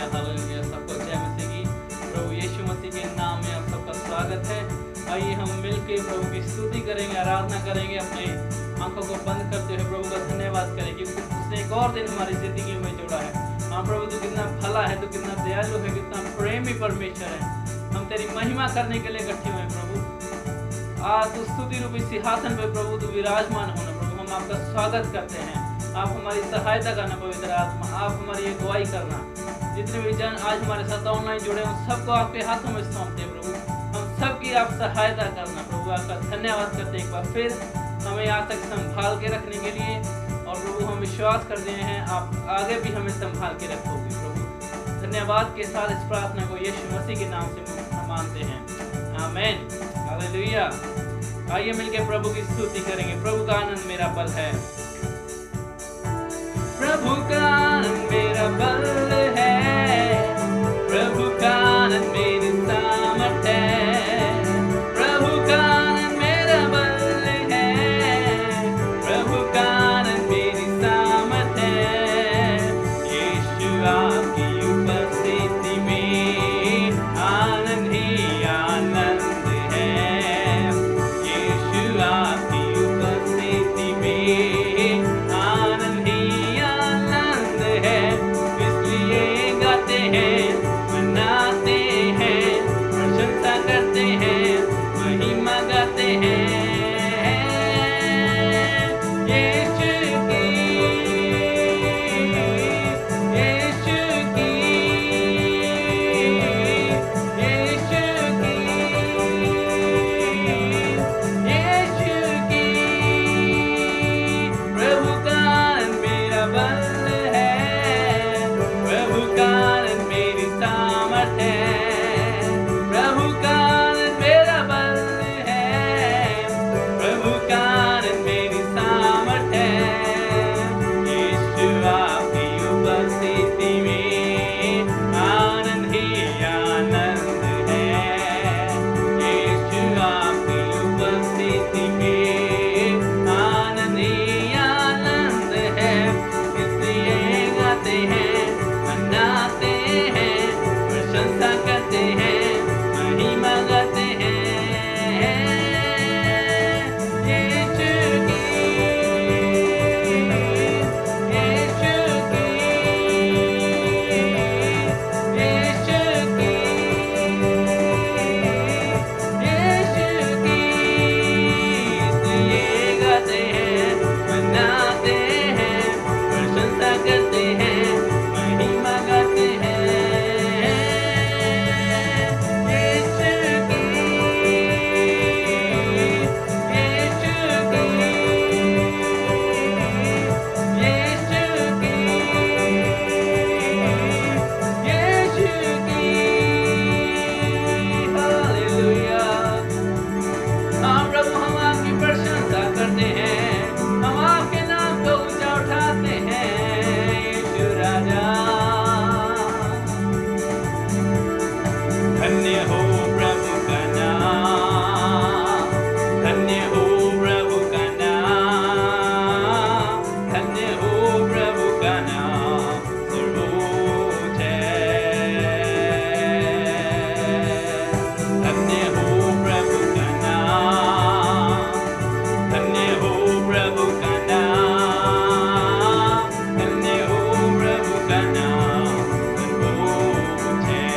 Hallelujah hallelujah. सबको जय मसीह की। प्रभु यीशु मसीह के नाम में आप सबका स्वागत है। आइए हम मिलकर प्रभु की स्तुति करेंगे, आराधना करेंगे, अपने आंखों को बंद करते हुए प्रभु का धन्यवाद करेंगे क्योंकि उसने एक और दिन हमारी जिंदगी में जोड़ा है। हाँ प्रभु, तू कितना भला है, तू कितना दयालु है, कितना प्रेमी परमेश्वर है। हम तेरी महिमा करने के लिए इकट्ठे हुए प्रभु। आज तू स्तुति रूपी सिंहासन पे प्रभु तू विराजमान होना प्रभु। हम आपका स्वागत करते हैं। आप हमारी सहायता करना पवित्र आत्मा, आप हमारी अगुवाई करना। जितने भी जन आज हमारे साथ ऑनलाइन जुड़े उन सबको आपके हाथों में सौंपते हैं प्रभु। हम सबकी आप सहायता करना प्रभु। आपका धन्यवाद करते हैं एक बार फिर हमें यहाँ तक संभाल के रखने के लिए। और प्रभु हम विश्वास करते हैं आप आगे भी हमें संभाल के रखोगे प्रभु। धन्यवाद के साथ इस प्रार्थना को यीशु मसीह के नाम से मांगते हैं, आमीन हालेलुया। आइए मिलकर प्रभु की स्तुति करेंगे। प्रभु का आनंद मेरा बल है, प्रभु का आनंद मेरा बल है, प्रभु का आनंद मेरी सामर्थ है, प्रभु का आनंद मेरा बल है, प्रभु का आनंद मेरी सामर्थ है। यीशु आपकी उपस्थिति में आनंद ही आनंद है, यीशु आपकी उपस्थिति में आनंद ही आनंद है। इसलिए गाते हैं, मनाते हैं, प्रशंसा करते हैं, महिमा गाते हैं यीशु की, यीशु की, यीशु की, यीशु की। प्रभु का आनंद मेरा बल है, प्रभु का आनंद मेरी सामर्थ है, प्रभु का आनंद मेरा बल है, प्रभु का आनंद मेरी सामर्थ है। यीशु आपकी उपस्थिति में आनंद ही आनंद है, यीशु आपकी उपस्थिति में आनंद ही आनंद है। इसलिए गाते हैं, मनाते हैं, प्रशंसा करते हैं, महिमा गाते हैं यीशु की, यीशु की, यीशु की, यीशु की। इसलिए गाते हैं, मनाते हैं, प्रशंसा करते हैं, महिमा गाते हैं यीशु की, यीशु की, यीशु की, यीशु की। हालेलुया। हाँ प्रभु, हम आपकी प्रशंसा करते हैं, हम आपके नाम को ऊंचा उठाते हैं यीशु राजा। धन्य हो प्रभु का नाम, धन्य हो प्रभु का नाम, धन्य हो प्रभु का नाम सर्वोच्च है। धन्य हो प्रभु का नाम, धन्य हो प्रभु का नाम, धन्य हो प्रभु का नाम सर्वोच्च है।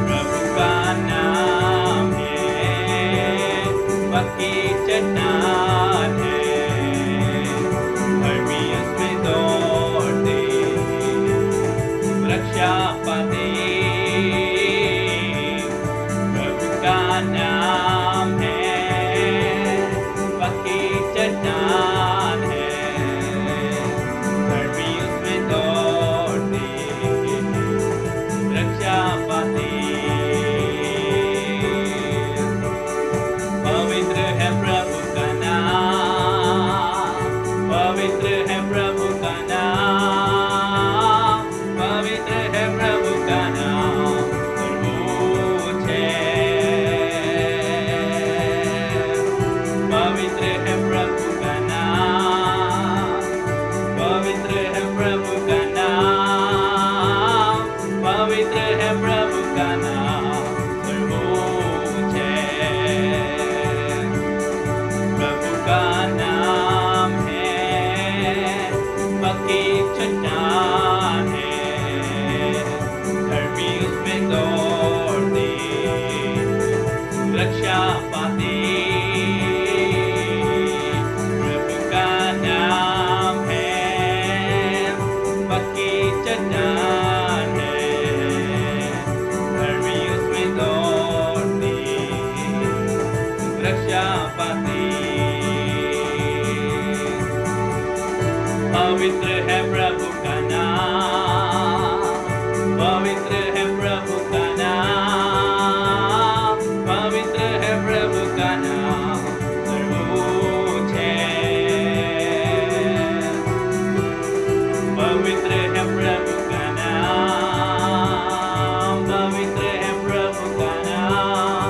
प्रभु का नाम है पक्की चट्टान है, धर्मी उसमें दौड़ते रक्षा पाते। प्रभु का नाम है पक्की चट्टान है, धर्मी उसमें दौड़ते रक्षा पाते। पवित्र है प्रभु का नाम, पवित्र है प्रभु का नाम, पवित्र है प्रभु का नाम सर्वोच्च है। पवित्र है प्रभु का नाम, पवित्र है प्रभु का नाम। चट्टान है, धर्मी उसमें दौड़ते रक्षा पाते। प्रभु का नाम है पक्की चट्टान है, धर्मी उसमें दौड़ते रक्षा पाते। पवित्र है प्रभु का नाम, पवित्र है प्रभु का नाम, पवित्र है प्रभु का नाम, सर्वोच्च है। पवित्र है प्रभु का नाम, पवित्र है प्रभु का नाम,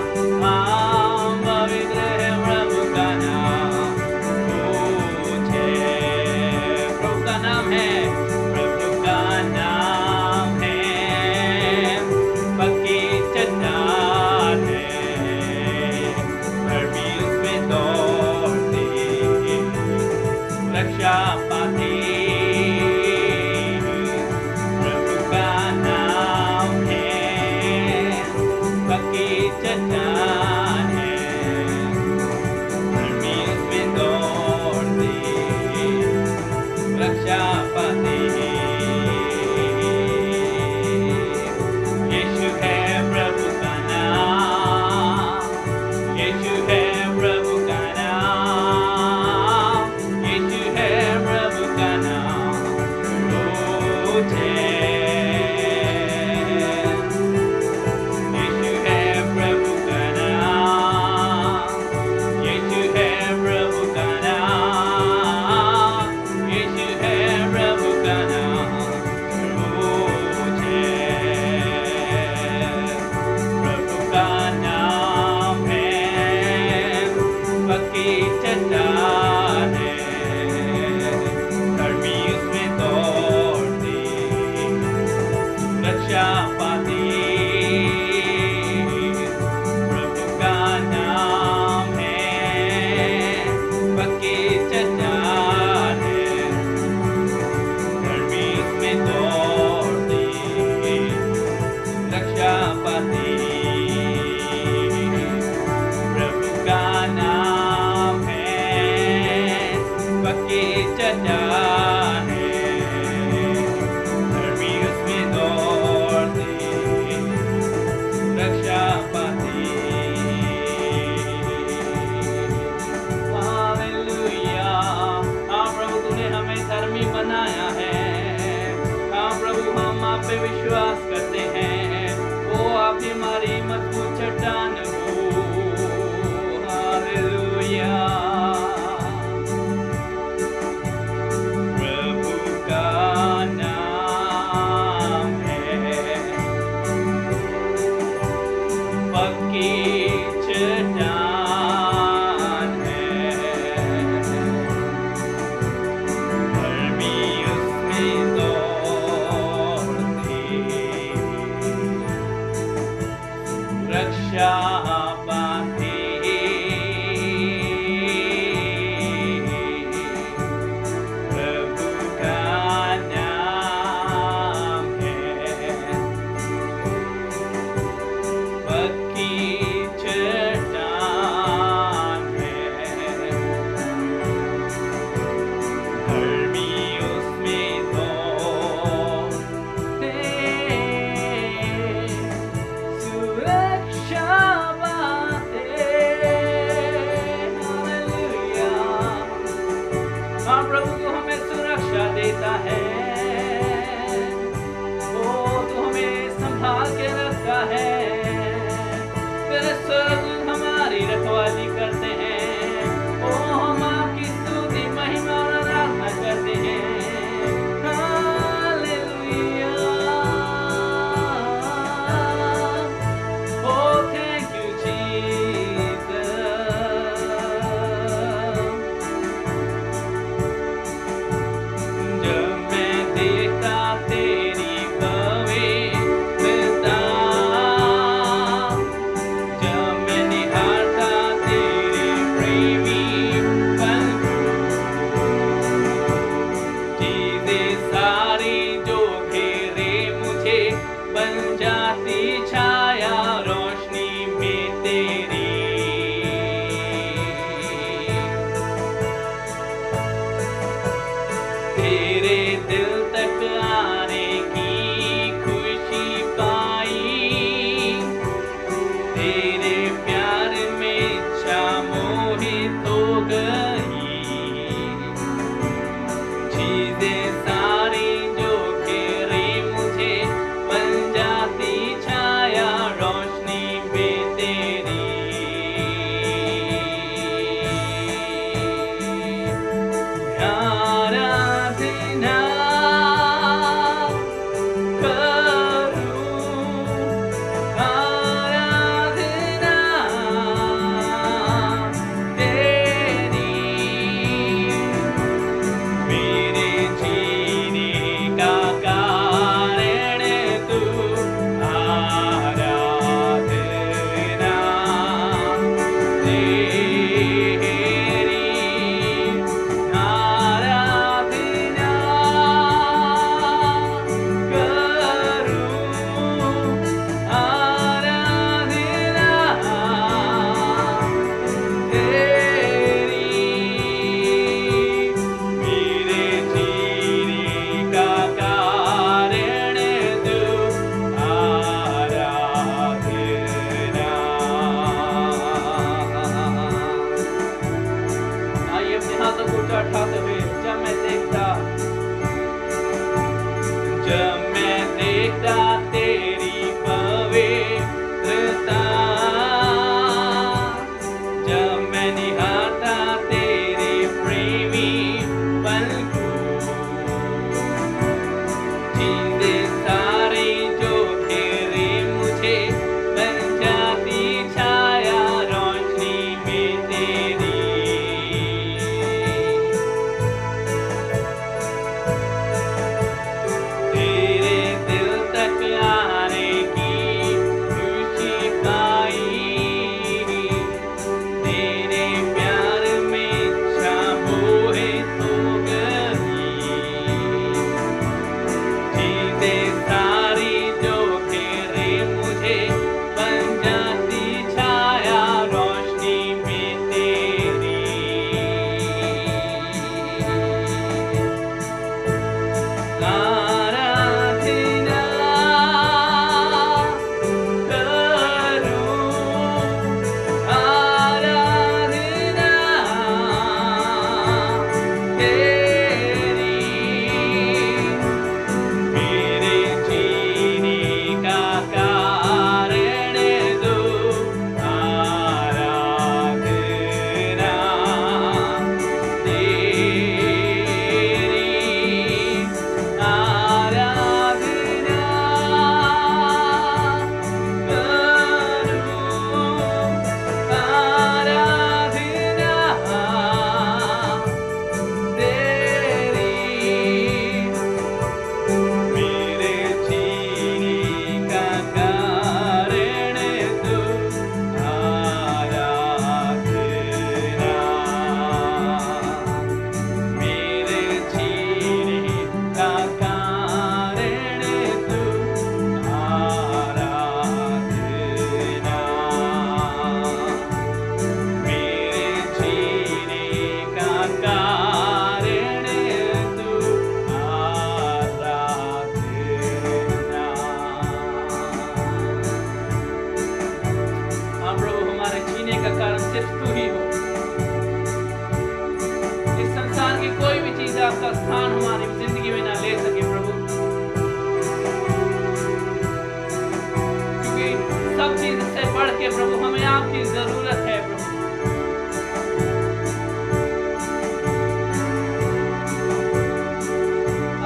पवित्र है प्रभु का नाम, सर्वोच्च है। प्रभु का नाम है, प्रभु का नाम है पक्की चट्टान है, धर्मी उसमें दौड़ते रक्षा पाते। प्रभु का नाम है पक्की चट्टान है, धर्मी उसमें दौड़ते रक्षा पाते हैं। यीशु है प्रभु का नाम, यीशु है प्रभु का नाम, यीशु है प्रभु का नाम, सर्वोच्च है। यीशु है प्रभु का नाम, यीशु है प्रभु का नाम, यीशु है प्रभु का नाम, सर्वोच्च है। प्रभु का नाम है पक्की चट्टान है, धर्मी उसमें दौड़ते रक्षा पाते। प्रभु का नाम है पक्की चट्टान है, धर्मी उसमें दौड़ते रक्षा पाते। प्रभु का नाम है पक्की चट्टान है, धर्मी उसमें दौड़ते रक्षा पाते। हालेलुया। हाँ प्रभु, तूने हमें धर्मी बनाया है। हाँ प्रभु, हम आप पे विश्वास करते हैं। ओ आप हमारी मजबूत चट्टान हो। हालेलुया। प्रभु का नाम है पक्की चट्टान है, धर्मी उसमें दौड़ते तेरे दिल तक आने की खुशी पाई, तेरे प्यार में इच्छा मोहित हो गई। चीजें सारी जो घेरे मुझे बन जाती छाया रोशनी में तेरी। आराधना करूं, आराधना तेरी। मेरे जीने का कारण तू, आराधना तेरी। आराधना करूं, आराधना तेरी। मेरे जीने का कारण तू, आराधना। आइए अपने हाथों को ऊंचा उठाते हुए, जब मैं देखता तेरी पवित्रता, जब मैं निहारता तेरे प्रेमी पल को, चीजें सारी जो घेरे मुझे बन जाती छाया रोशनी में तेरी। तेरे दिल तक आने की खुशी पाई, तेरे प्यार में इच्छा मोहित हो गई। चीजें सारी जो घेरे मुझे बन जाती छाया रोशनी में तेरी। आराधना करूं, आराधना तेरी। मेरे जीने का कारण तू, आराधना तेरी। आराधना करूं, आराधना तेरी। मेरे जीने का कारण तू, आराधना। मेरे जीने का कारण तू, आराधना। मेरे जीने का कारण तू, आराधना। हाँ प्रभु, हमारे जीने का कारण सिर्फ तू ही हो। इस संसार की कोई भी चीज आपका स्थान हमारी जिंदगी में ना ले सके प्रभु, क्योंकि सब चीज से बढ़ के प्रभु हमें आपकी जरूरत है प्रभु।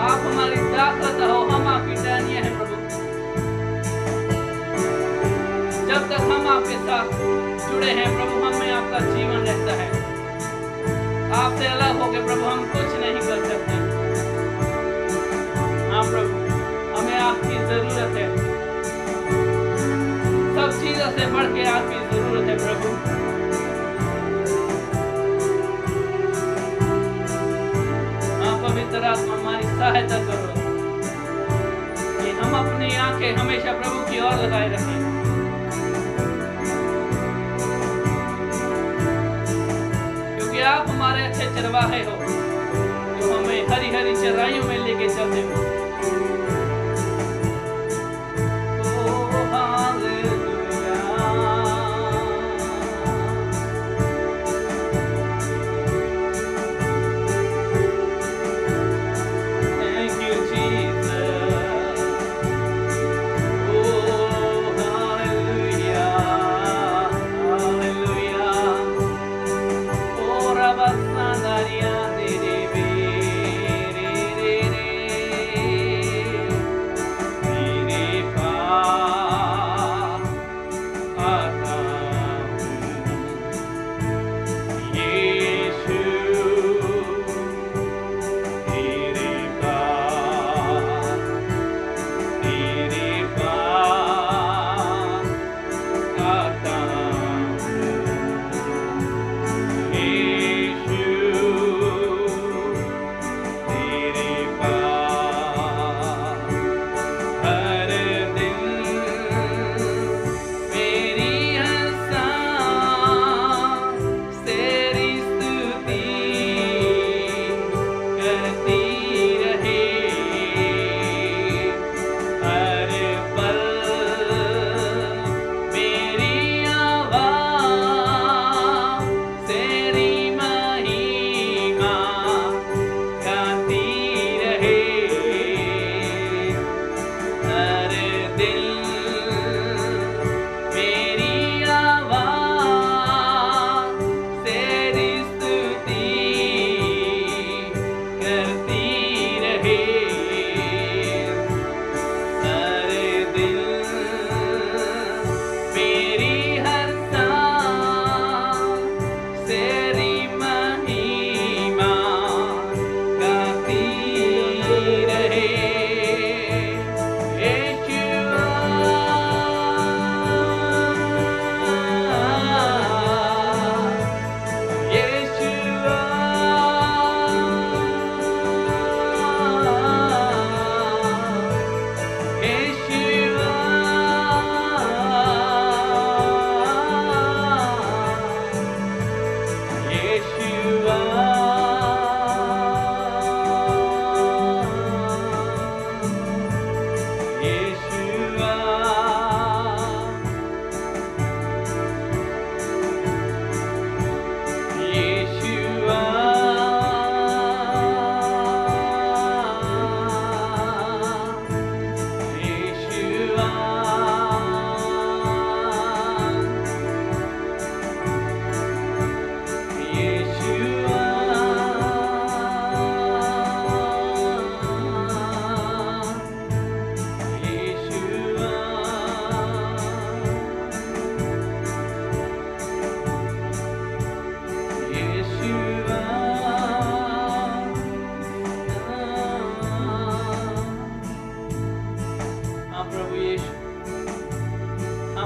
आप हमारी ताकत हो, हम आपकी टहनियां हैं प्रभु। जब तक हम आपके साथ जुड़े हैं प्रभु, हमें आपका जीवन रहता है। आपसे अलग होके प्रभु हम कुछ नहीं कर सकते। हाँ प्रभु, हमें आपकी जरूरत है। सब चीजों से बढ़ के आपकी जरूरत है प्रभु। हाँ पवित्र आत्मा, हमारी सहायता करो कि हम अपनी आंखें हमेशा प्रभु की ओर लगाए रखें। आप हमारे अच्छे चरवाहे हो जो हमें हमें हरी हरी चराइयों में लेके चलते हो।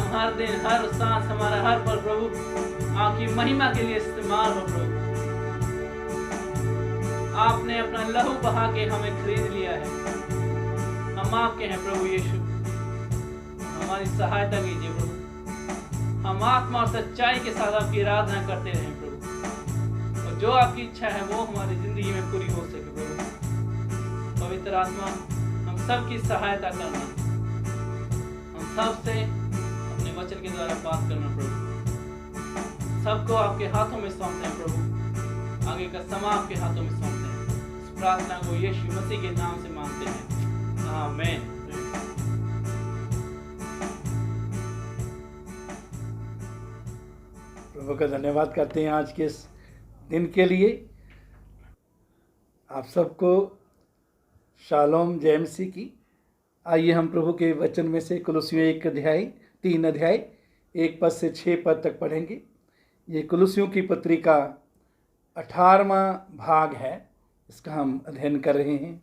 हर दिन हर सांस हमारा हर पल प्रभु आपकी महिमा के लिए इस्तेमाल हो प्रभु। आपने अपना लहू बहा के हमें खरीद लिया है, हम आपके हैं प्रभु यीशु। हमारी सहायता कीजिए प्रभु, हम आत्मा और सच्चाई के साथ आपकी आराधना करते रहें प्रभु, और जो आपकी इच्छा है वो हमारी जिंदगी में पूरी हो सके प्रभु। पवित्र आत्मा हम सबकी सहायता करना, हम सबसे अपने वचन के द्वारा बात करना प्रभु। सबको आपके हाथों में सौंपते हैं प्रभु, आगे का समय आपके हाथों में सौंपते हैं। इस प्रार्थना को यीशु मसीह के नाम से मांगते हैं, आमीन। प्रभु का धन्यवाद करते हैं आज के इस दिन के लिए। आप सबको शालोम जय मसीह की। आइए हम प्रभु के वचन में से कुलुस्सियों 3 अध्याय 1 पद से 6 पद तक पढ़ेंगे। ये कुलुस्सियों की पत्री का 18वां भाग है, इसका हम अध्ययन कर रहे हैं।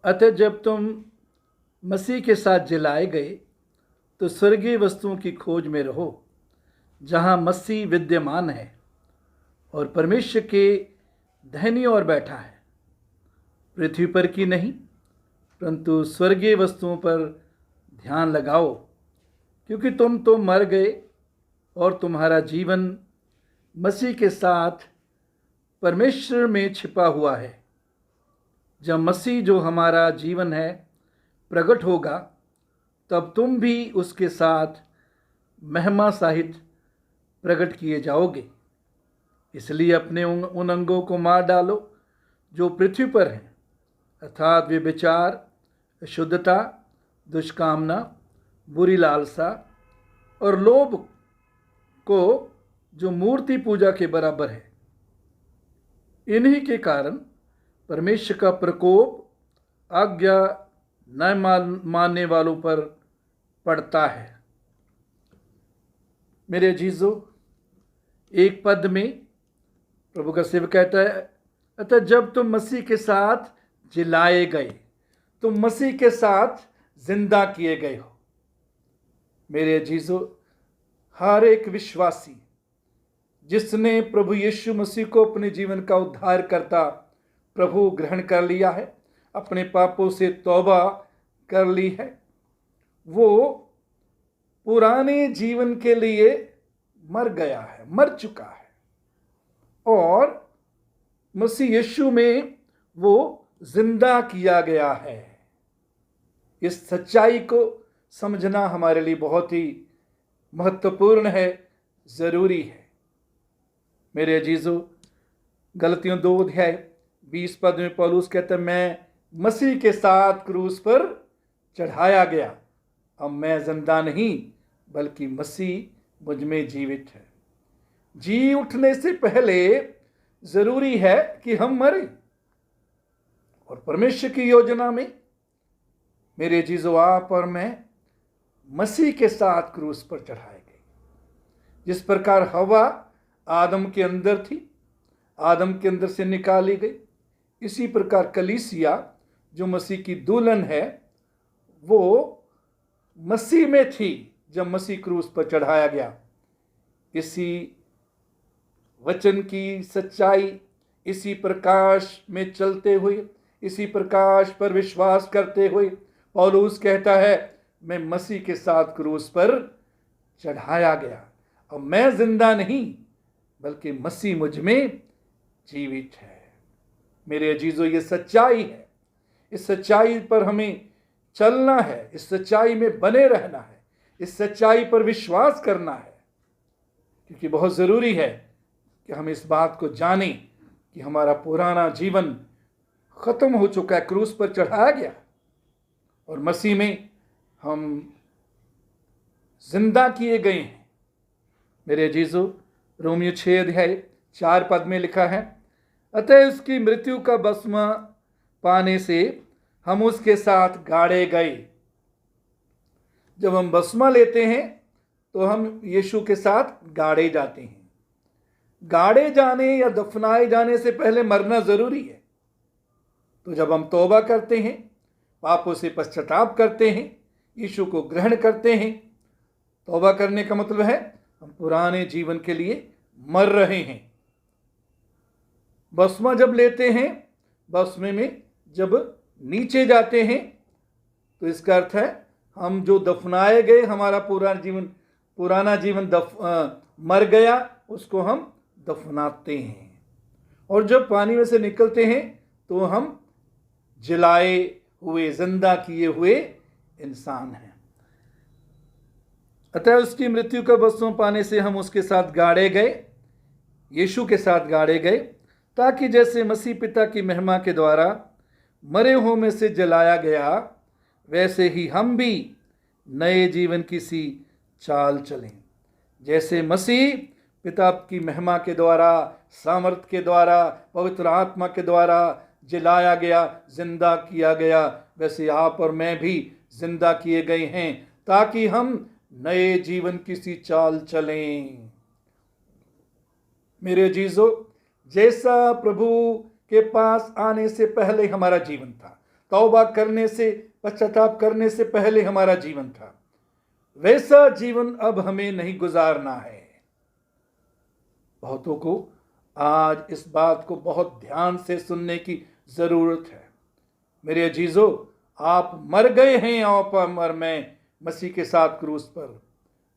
अतः जब तुम मसीह के साथ जिलाए गए तो स्वर्गीय वस्तुओं की खोज में रहो, जहाँ मसीह विद्यमान है और परमेश्वर के दाहिनी ओर बैठा है। पृथ्वी पर की नहीं परंतु स्वर्गीय वस्तुओं पर ध्यान लगाओ, क्योंकि तुम तो मर गए और तुम्हारा जीवन मसीह के साथ परमेश्वर में छिपा हुआ है। जब मसीह जो हमारा जीवन है प्रकट होगा, तब तुम भी उसके साथ महिमा सहित प्रकट किए जाओगे। इसलिए अपने उन अंगों को मार डालो जो पृथ्वी पर हैं, अर्थात व्यभिचार, अशुद्धता, दुष्कामना, बुरी लालसा और लोभ को, जो मूर्ति पूजा के बराबर है। इन्हीं के कारण परमेश्वर का प्रकोप आज्ञा न मानने वालों पर पड़ता है। मेरे अजीजों, एक पद में प्रभु का सेवक कहता है, अतः जब तुम मसीह के साथ जिलाए गए, तुम मसीह के साथ जिंदा किए गए हो। मेरे अजीजों, हर एक विश्वासी जिसने प्रभु यीशु मसीह को अपने जीवन का उद्धारकर्ता प्रभु ग्रहण कर लिया है, अपने पापों से तौबा कर ली है, वो पुराने जीवन के लिए मर गया है, मर चुका है, और मसीह यीशु में वो जिंदा किया गया है। इस सच्चाई को समझना हमारे लिए बहुत ही महत्वपूर्ण है, ज़रूरी है। मेरे अजीजों, गलतियों 2:20 पद में पौलुस कहता है, मैं मसीह के साथ क्रूस पर चढ़ाया गया, अब मैं जिंदा नहीं बल्कि मसीह मुझ में जीवित है। जी उठने से पहले जरूरी है कि हम मरें, और परमेश्वर की योजना में मेरे अजीजों, आप और मैं मसीह के साथ क्रूस पर चढ़ाए गए। जिस प्रकार हवा आदम के अंदर थी, आदम के अंदर से निकाली गई, इसी प्रकार कलीसिया जो मसीह की दुल्हन है, वो मसीह में थी जब मसीह क्रूस पर चढ़ाया गया। इसी वचन की सच्चाई, इसी प्रकाश में चलते हुए, इसी प्रकाश पर विश्वास करते हुए पौलुस कहता है, मैं मसीह के साथ क्रूस पर चढ़ाया गया, और मैं जिंदा नहीं बल्कि मसीह मुझ में जीवित है। मेरे अजीजों, ये सच्चाई है, इस सच्चाई पर हमें चलना है, इस सच्चाई में बने रहना है, इस सच्चाई पर विश्वास करना है, क्योंकि बहुत ज़रूरी है कि हम इस बात को जानें कि हमारा पुराना जीवन ख़त्म हो चुका है, क्रूस पर चढ़ाया गया, और मसीह में हम जिंदा किए गए हैं। मेरे अजीजों, रोमियो 6:4 पद में लिखा है, अतः उसकी मृत्यु का बपतिस्मा पाने से हम उसके साथ गाड़े गए। जब हम बपतिस्मा लेते हैं तो हम यीशु के साथ गाड़े जाते हैं। गाड़े जाने या दफनाए जाने से पहले मरना जरूरी है। तो जब हम तौबा करते हैं, पापों से पश्चाताप करते हैं, यीशु को ग्रहण करते हैं, तौबा करने का मतलब है हम पुराने जीवन के लिए मर रहे हैं। बपतिस्मा जब लेते हैं, बपतिस्मे में जब नीचे जाते हैं, तो इसका अर्थ है हम जो दफनाए गए, हमारा पुराना जीवन मर गया, उसको हम दफनाते हैं। और जब पानी में से निकलते हैं तो हम जलाए हुए, जिंदा किए हुए इंसान हैं। अतः उसकी मृत्यु का बपतिस्मा पाने से हम उसके साथ गाड़े गए, यीशु के साथ गाड़े गए, ताकि जैसे मसीह पिता की महिमा के द्वारा मरे हुओं में से जलाया गया, वैसे ही हम भी नए जीवन की सी चाल चलें। जैसे मसीह पिता की महिमा के द्वारा, सामर्थ के द्वारा, पवित्र आत्मा के द्वारा जलाया गया, जिंदा किया गया, वैसे आप और मैं भी जिंदा किए गए हैं, ताकि हम नए जीवन की सी चाल चलें। मेरे अजीजों, जैसा प्रभु के पास आने से पहले हमारा जीवन था, तौबा करने से, पश्चाताप करने से पहले हमारा जीवन था, वैसा जीवन अब हमें नहीं गुजारना है। बहुतों को आज इस बात को बहुत ध्यान से सुनने की जरूरत है। मेरे अजीजों, आप मर गए हैं, आप और मैं मसीह के साथ क्रूस पर,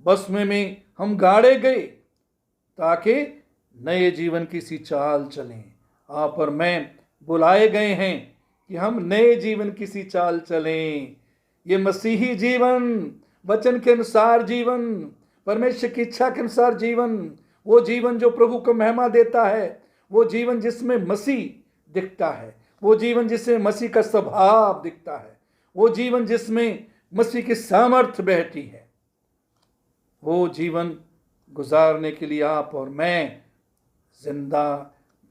बपतिस्मे में हम गाड़े गए, ताकि नए जीवन की सी चाल चलें। आप और मैं बुलाए गए हैं कि हम नए जीवन की सी चाल चलें। ये मसीही जीवन, वचन के अनुसार जीवन, परमेश्वर की इच्छा के अनुसार जीवन, वो जीवन जो प्रभु को महिमा देता है, वो जीवन जिसमें मसीह दिखता है, वो जीवन जिसमें मसीह का स्वभाव दिखता है, वो जीवन जिसमें मसीह की सामर्थ्य बहती है, वो जीवन गुजारने के लिए आप और मैं जिंदा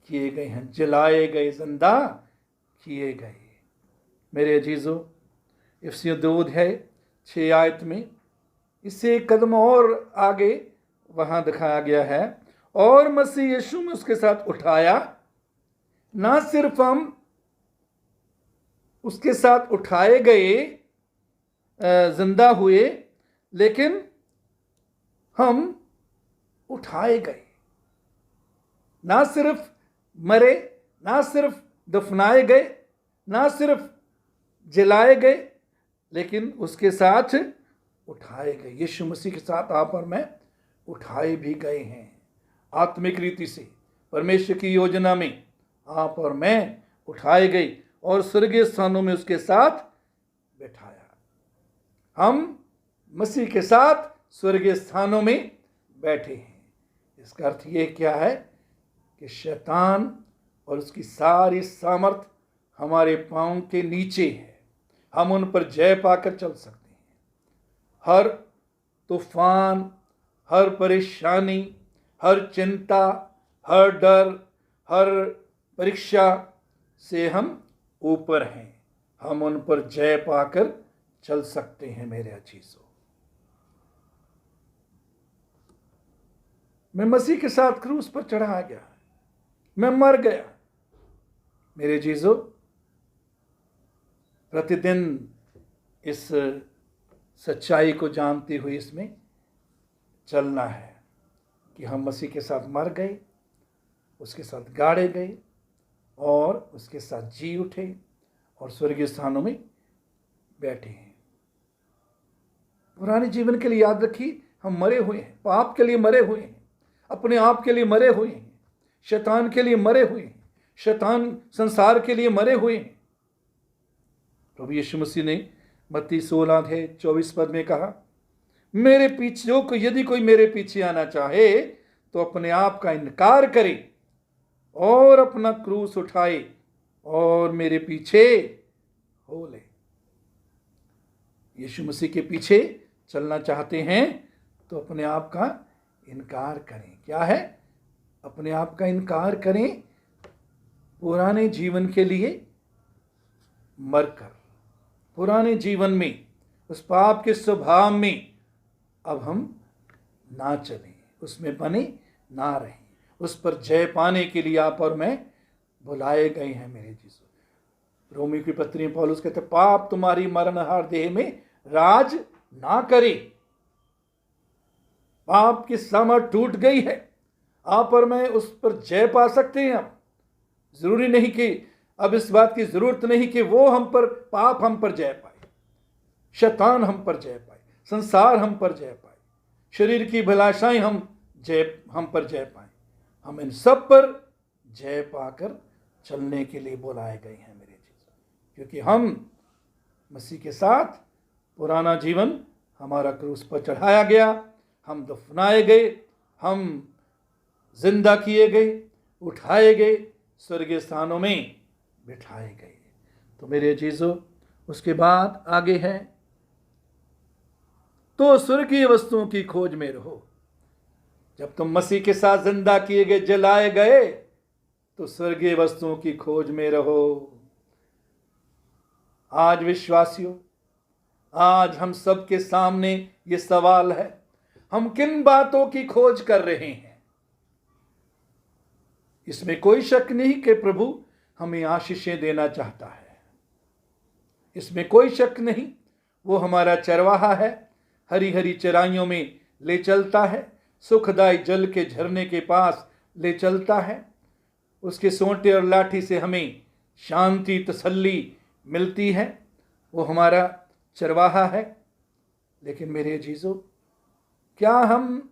किए गए हैं, जलाए गए, जिंदा किए गए। मेरे अजीजों, इफिसियों 2 अध्याय 6 आयत में इससे एक कदम और आगे वहां दिखाया गया है, और मसीह यीशु में उसके साथ उठाया। ना सिर्फ हम उसके साथ उठाए गए, जिंदा हुए, लेकिन हम उठाए गए। ना सिर्फ मरे, ना सिर्फ दफनाए गए, ना सिर्फ जलाए गए, लेकिन उसके साथ उठाए गए। यीशु मसीह के साथ आप और मैं उठाए भी गए हैं। आत्मिक रीति से परमेश्वर की योजना में आप और मैं उठाए गए और स्वर्गीय स्थानों में उसके साथ बैठाया। हम मसीह के साथ स्वर्गीय स्थानों में बैठे हैं। इसका अर्थ ये क्या है कि शैतान और उसकी सारी सामर्थ हमारे पांव के नीचे है। हम उन पर जय पाकर चल सकते हैं। हर तूफान, हर परेशानी, हर चिंता, हर डर, हर परीक्षा से हम ऊपर हैं। हम उन पर जय पाकर चल सकते हैं। मेरे अजीजों, मैं मसीह के साथ क्रूस पर चढ़ाया गया, मैं मर गया। मेरे अजीजों, प्रतिदिन इस सच्चाई को जानते हुए इसमें चलना है कि हम मसीह के साथ मर गए, उसके साथ गाड़े गए और उसके साथ जी उठे और स्वर्गीय स्थानों में बैठे हैं। पुराने जीवन के लिए याद रखिए, हम मरे हुए हैं, पाप के लिए मरे हुए हैं, अपने आप के लिए मरे हुए हैं, शैतान के लिए मरे हुए हैं, शैतान संसार के लिए मरे हुए हैं। प्रभु यीशु मसीह ने मत्ती 16:24 में कहा, मेरे पीछे यदि कोई मेरे पीछे आना चाहे तो अपने आप का इनकार करे और अपना क्रूस उठाए और मेरे पीछे हो ले। यीशु मसीह के पीछे चलना चाहते हैं तो अपने आप का इनकार करें। क्या है? अपने आप का इनकार करें, पुराने जीवन के लिए मरकर, पुराने जीवन में, उस पाप के स्वभाव में अब हम ना चलें, उसमें बने ना रहें। उस पर जय पाने के लिए आप और मैं बुलाए गए हैं। मेरे जीसू, रोमी की पत्री में पौलुस कहते, पाप तुम्हारी मरणहार देह में राज ना करे। पाप की सामर्थ टूट गई है, आप और मैं उस पर जय पा सकते हैं। अब जरूरी नहीं कि, अब इस बात की जरूरत नहीं कि वो हम पर, पाप हम पर जय पाए, शैतान हम पर जय पाए, संसार हम पर जय पाए, शरीर की अभिलाषाएं हम पर जय पाए। हम इन सब पर जय पाकर चलने के लिए बुलाए गए हैं मेरे जीसू, क्योंकि हम मसीह के साथ पुराना जीवन हमारा क्रूस पर चढ़ाया गया, हम दफनाए गए, हम जिंदा किए गए, उठाए गए, स्वर्गीय स्थानों में बिठाए गए। तो मेरे अजीजों, उसके बाद आगे है, तो स्वर्गीय वस्तुओं की खोज में रहो। जब तुम मसीह के साथ जिंदा किए गए, जलाए गए, तो स्वर्गीय वस्तुओं की खोज में रहो। आज विश्वासियों, आज हम सबके सामने ये सवाल है, हम किन बातों की खोज कर रहे हैं? इसमें कोई शक नहीं कि प्रभु हमें आशीषें देना चाहता है। इसमें कोई शक नहीं, वो हमारा चरवाहा है, हरी हरी चराइयों में ले चलता है, सुखदायी जल के झरने के पास ले चलता है। उसके सोंटे और लाठी से हमें शांति, तसल्ली मिलती है। वो हमारा चरवाहा है। लेकिन मेरे अजीजों, क्या हम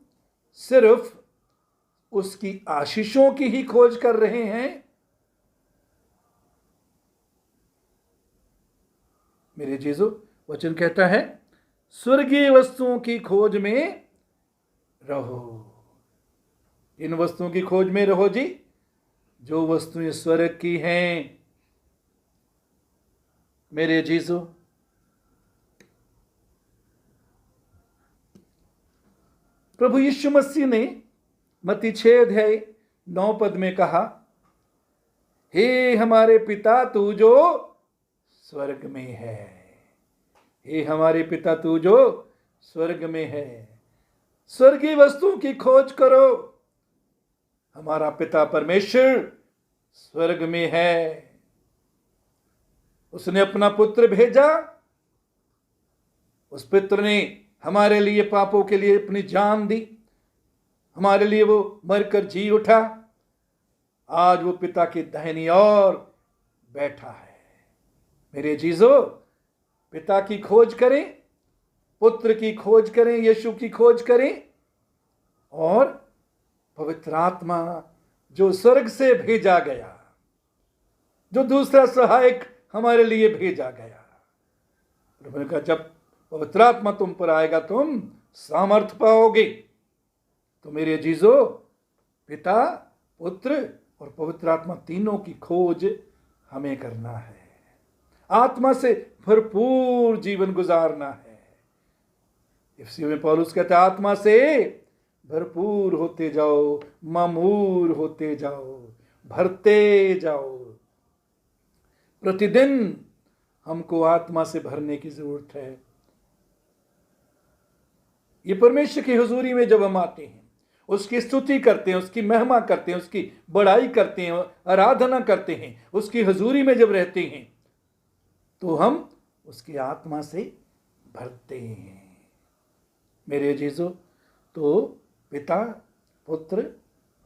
सिर्फ उसकी आशीषों की ही खोज कर रहे हैं, मेरे चीजों, वचन कहता है स्वर्गीय वस्तुओं की खोज में रहो। इन वस्तुओं की खोज में रहो जी, जो वस्तुएं स्वर्ग की हैं। मेरे चीजों, प्रभु यीशु मसीह ने मत्ती 6:9 में कहा, हे हमारे पिता तू जो स्वर्ग में है, हे हमारे पिता तू जो स्वर्ग में है। स्वर्गीय वस्तुओं की खोज करो। हमारा पिता परमेश्वर स्वर्ग में है। उसने अपना पुत्र भेजा। उस पुत्र ने हमारे लिए पापों के लिए अपनी जान दी। हमारे लिए वो मरकर जी उठा। आज वो पिता की दाहिनी ओर बैठा है। मेरे जीजो, पिता की खोज करें, पुत्र की खोज करें, यीशु की खोज करें, और पवित्र आत्मा जो स्वर्ग से भेजा गया, जो दूसरा सहायक हमारे लिए भेजा गया। प्रभु ने कहा जब पवित्र आत्मा तुम पर आएगा तुम सामर्थ पाओगे। तो मेरे जीजो, पिता, पुत्र और पवित्र आत्मा तीनों की खोज हमें करना है। आत्मा से भरपूर जीवन गुजारना है। इसी में पौलुस कहता है आत्मा से भरपूर होते जाओ, मामूर होते जाओ, भरते जाओ। प्रतिदिन हमको आत्मा से भरने की जरूरत है। ये परमेश्वर की हुजूरी में जब हम आते हैं, उसकी स्तुति करते हैं, उसकी महिमा करते हैं, उसकी बड़ाई करते हैं, आराधना करते हैं, उसकी हुजूरी में जब रहते हैं, तो हम उसकी आत्मा से भरते हैं। मेरे जीजो, तो पिता, पुत्र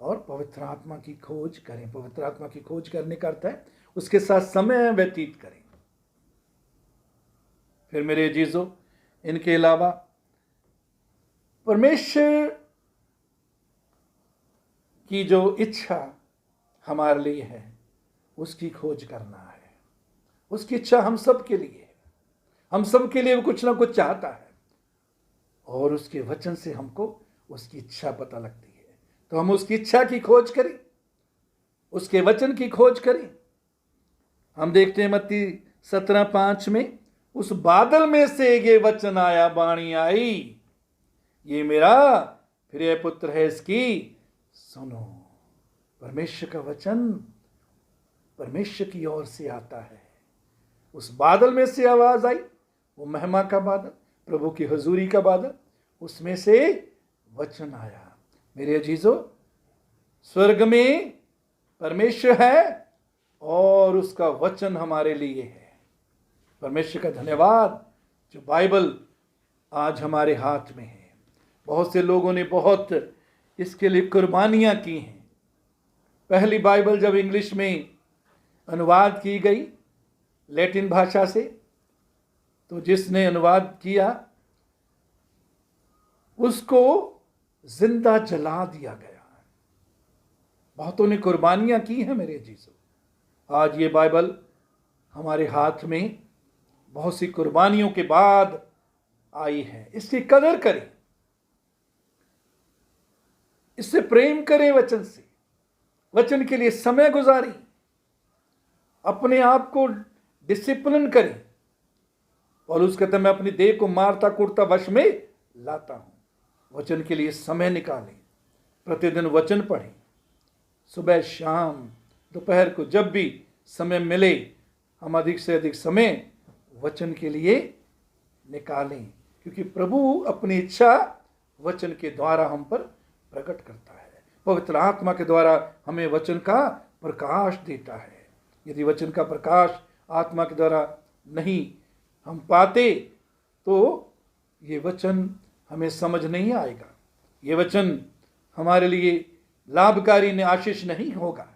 और पवित्र आत्मा की खोज करें। पवित्र आत्मा की खोज करने का अर्थ है उसके साथ समय व्यतीत करें। फिर मेरे जीजो, इनके अलावा परमेश्वर की जो इच्छा हमारे लिए है उसकी खोज करना है। उसकी इच्छा हम सब के लिए है। हम सब के लिए वो कुछ ना कुछ चाहता है, और उसके वचन से हमको उसकी इच्छा पता लगती है। तो हम उसकी इच्छा की खोज करें, उसके वचन की खोज करें। हम देखते हैं मत्ती 17:5 में, उस बादल में से ये वचन आया, वाणी आई, ये मेरा प्रिय पुत्र है, इसकी सुनो। परमेश्वर का वचन परमेश्वर की ओर से आता है। उस बादल में से आवाज आई, वो महिमा का बादल, प्रभु की हुजूरी का बादल, उसमें से वचन आया। मेरे अजीजों, स्वर्ग में परमेश्वर है और उसका वचन हमारे लिए है। परमेश्वर का धन्यवाद जो बाइबल आज हमारे हाथ में है। बहुत से लोगों ने बहुत इसके लिए कुर्बानियां की हैं। पहली बाइबल जब इंग्लिश में अनुवाद की गई लैटिन भाषा से, तो जिसने अनुवाद किया उसको जिंदा जला दिया गया। बहुतों ने कुर्बानियां की हैं मेरे जीजों। आज ये बाइबल हमारे हाथ में बहुत सी कुर्बानियों के बाद आई है। इसकी कदर करें, इससे प्रेम करें, वचन से, वचन के लिए समय गुजारें, अपने आप को डिसिप्लिन करें। पौलुस कहता है मैं अपनी देह को मारता कुटता वश में लाता हूं। वचन के लिए समय निकालें, प्रतिदिन वचन पढ़ें, सुबह शाम दोपहर को जब भी समय मिले हम अधिक से अधिक समय वचन के लिए निकालें, क्योंकि प्रभु अपनी इच्छा वचन के द्वारा हम पर प्रकट करता है। पवित्र आत्मा के द्वारा हमें वचन का प्रकाश देता है। यदि वचन का प्रकाश आत्मा के द्वारा नहीं हम पाते तो ये वचन हमें समझ नहीं आएगा, ये वचन हमारे लिए लाभकारी ने आशीष नहीं होगा।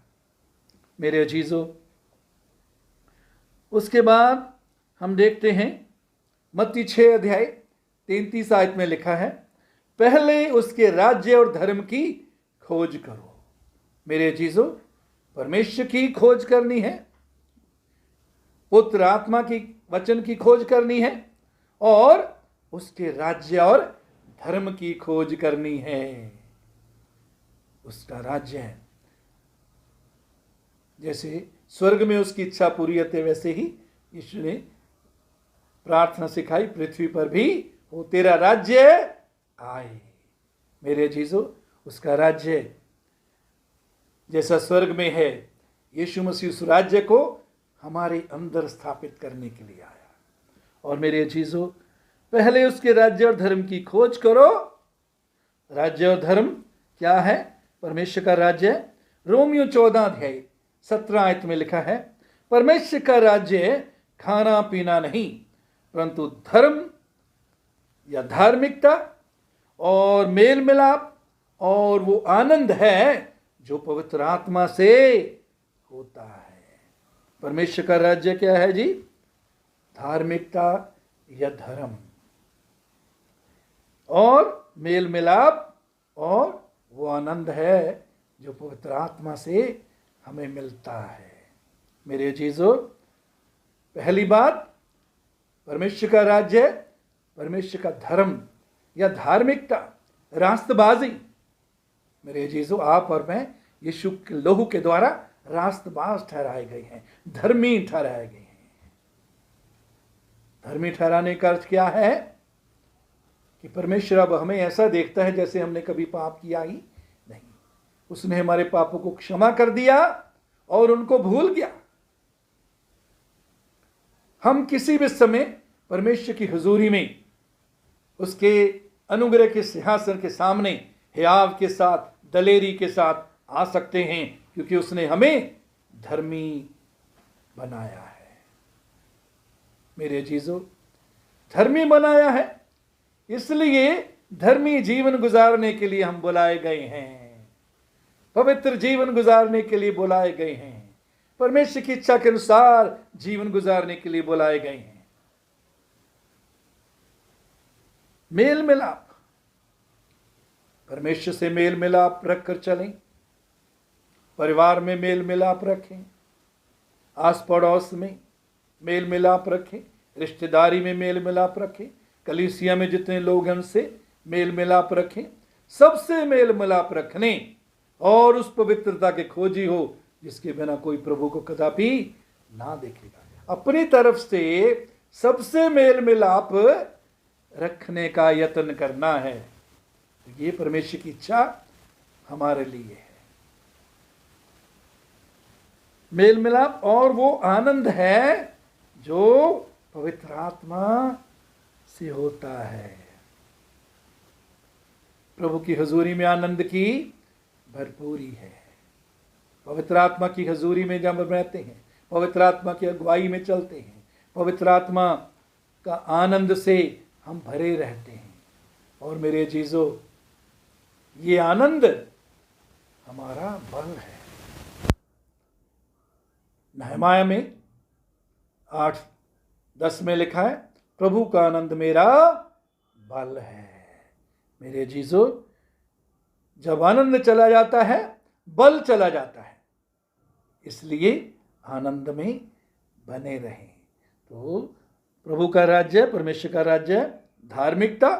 मेरे अजीजों, उसके बाद हम देखते हैं मत्ती 6:33 में लिखा है, पहले उसके राज्य और धर्म की खोज करो। मेरे अजीजों, परमेश्वर की खोज करनी है, पुत्र आत्मा की वचन की खोज करनी है और उसके राज्य और धर्म की खोज करनी है। उसका राज्य है, जैसे स्वर्ग में उसकी इच्छा पूरी होती है, वैसे ही यीशु ने प्रार्थना सिखाई, पृथ्वी पर भी हो तेरा राज्य आए। मेरे जीजो, उसका राज्य जैसा स्वर्ग में है, यीशु मसीह उस राज्य को हमारे अंदर स्थापित करने के लिए आया। और मेरे चीजों, पहले उसके राज्य और धर्म की खोज करो। राज्य और धर्म क्या है? परमेश्वर का राज्य। रोमियो 14:17 में लिखा है, परमेश्वर का राज्य खाना पीना नहीं, परंतु धर्म या धार्मिकता और मेल मिलाप और वो आनंद है जो पवित्र आत्मा से होता है। परमेश्वर का राज्य क्या है जी? धार्मिकता या धर्म और मेल मिलाप और वो आनंद है जो पवित्र आत्मा से हमें मिलता है। मेरे चीजों, पहली बात, परमेश्वर का राज्य, परमेश्वर का धर्म या धार्मिकता, रास्तबाजी। मेरे चीजों, आप और मैं यीशु के लहू के द्वारा रास्तबाज ठहराए गए हैं, धर्मी ठहराए गए हैं। धर्मी ठहराने का अर्थ क्या है? कि परमेश्वर अब हमें ऐसा देखता है जैसे हमने कभी पाप किया ही नहीं। उसने हमारे पापों को क्षमा कर दिया और उनको भूल गया। हम किसी भी समय परमेश्वर की हुजूरी में, उसके अनुग्रह के सिंहासन के सामने हियाव के साथ, दलेरी के साथ आ सकते हैं, क्योंकि उसने हमें धर्मी बनाया है। मेरे चीजों, धर्मी बनाया है, इसलिए धर्मी जीवन गुजारने के लिए हम बुलाए गए हैं, पवित्र जीवन गुजारने के लिए बुलाए गए हैं, परमेश्वर की इच्छा के अनुसार जीवन गुजारने के लिए बुलाए गए हैं। मेल मिलाप, परमेश्वर से मेल मिलाप रखकर चलें, परिवार में मेल मिलाप रखें, आस पड़ोस में मेल मिलाप रखें, रिश्तेदारी में मेल मिलाप रखें, कलीसिया में जितने लोग हैं उनसे मेल मिलाप रखें। सबसे मेल मिलाप रखने और उस पवित्रता के खोजी हो जिसके बिना कोई प्रभु को कदापि ना देखेगा। अपनी तरफ से सबसे मेल मिलाप रखने का यत्न करना है। ये परमेश्वर की इच्छा हमारे लिए है। मेल मिलाप और वो आनंद है जो पवित्र आत्मा से होता है। प्रभु की हजूरी में आनंद की भरपूरी है। पवित्र आत्मा की हजूरी में जब हम रहते हैं, पवित्र आत्मा की अगुवाई में चलते हैं, पवित्र आत्मा का आनंद से हम भरे रहते हैं। और मेरे चीजों, ये आनंद हमारा बल है। नहमाया में 8:10 में लिखा है, प्रभु का आनंद मेरा बल है। मेरे चीजों, जब आनंद चला जाता है, बल चला जाता है। इसलिए आनंद में बने रहें। तो प्रभु का राज्य, परमेश्वर का राज्य, धार्मिकता,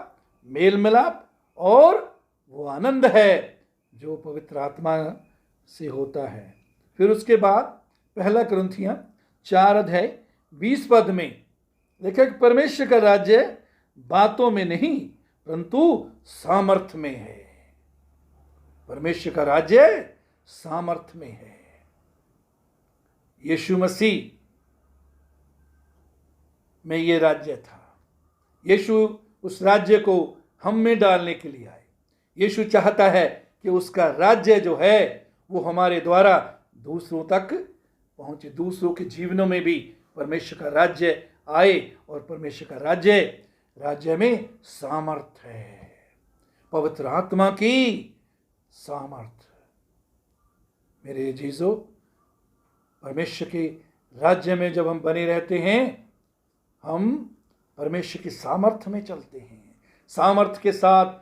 मेल मिलाप और वो आनंद है जो पवित्र आत्मा से होता है। फिर उसके बाद 1 कुरिन्थियों 4:20 में लिखा कि परमेश्वर का राज्य बातों में नहीं परंतु सामर्थ्य में है। परमेश्वर का राज्य सामर्थ्य में है। यीशु मसीह में ये राज्य था। यीशु उस राज्य को हम में डालने के लिए आए। यीशु चाहता है कि उसका राज्य जो है वो हमारे द्वारा दूसरों तक पहुंचे, दूसरों के जीवनों में भी परमेश्वर का राज्य आए। और परमेश्वर का राज्य में सामर्थ्य है, पवित्र आत्मा की सामर्थ्य। मेरे जीजो, परमेश्वर के राज्य में जब हम बने रहते हैं, हम परमेश्वर की सामर्थ्य में चलते हैं। सामर्थ्य के साथ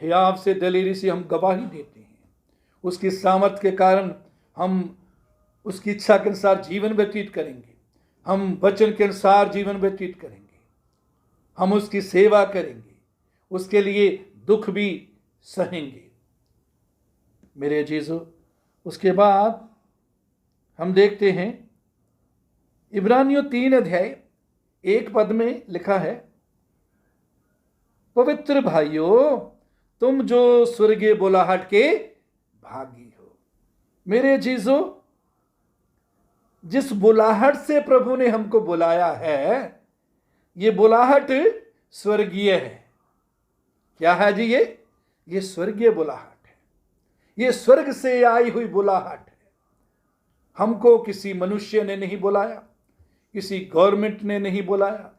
हियाव से, दलेरी से हम गवाही देते हैं। उसकी सामर्थ्य के कारण हम उसकी इच्छा के अनुसार जीवन व्यतीत करेंगे। हम वचन के अनुसार जीवन व्यतीत करेंगे, हम उसकी सेवा करेंगे, उसके लिए दुख भी सहेंगे। मेरे अजीजों, उसके बाद हम देखते हैं इब्रानियों 3 अध्याय 1 पद में लिखा है, पवित्र भाइयों, तुम जो स्वर्गीय बुलाहट के भागी हो। मेरे अजीजों, जिस बुलाहट से प्रभु ने हमको बुलाया है, ये बुलाहट स्वर्गीय है। क्या है जी? ये स्वर्गीय बुलाहट है, ये स्वर्ग से आई हुई बुलाहट है। हमको किसी मनुष्य ने नहीं बुलाया, किसी गवर्नमेंट ने नहीं बुलाया,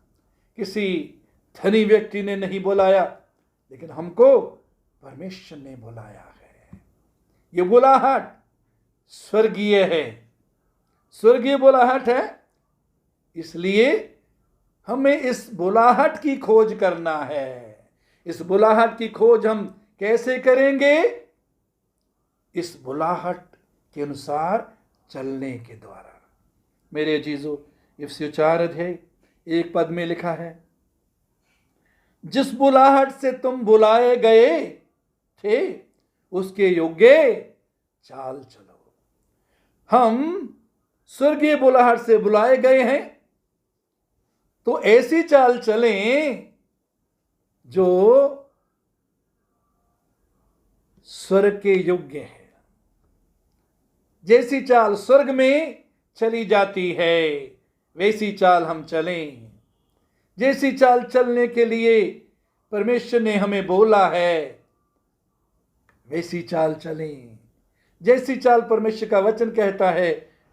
किसी धनी व्यक्ति ने नहीं बुलाया, लेकिन हमको परमेश्वर ने बुलाया है। ये बुलाहट स्वर्गीय है, स्वर्गीय बुलाहट है। इसलिए हमें इस बुलाहट की खोज करना है। इस बुलाहट की खोज हम कैसे करेंगे? इस बुलाहट के अनुसार चलने के द्वारा। मेरे अजीजों, इफिसियों 4 अध्याय 1 पद में लिखा है, जिस बुलाहट से तुम बुलाए गए थे उसके योग्य चाल चलो। हम स्वर्गीय बुलाहट से बुलाए गए हैं, तो ऐसी चाल चलें जो स्वर्ग के योग्य है। जैसी चाल स्वर्ग में चली जाती है, वैसी चाल हम चलें। जैसी चाल चलने के लिए परमेश्वर ने हमें बोला है, वैसी चाल चलें। जैसी चाल परमेश्वर का वचन कहता है,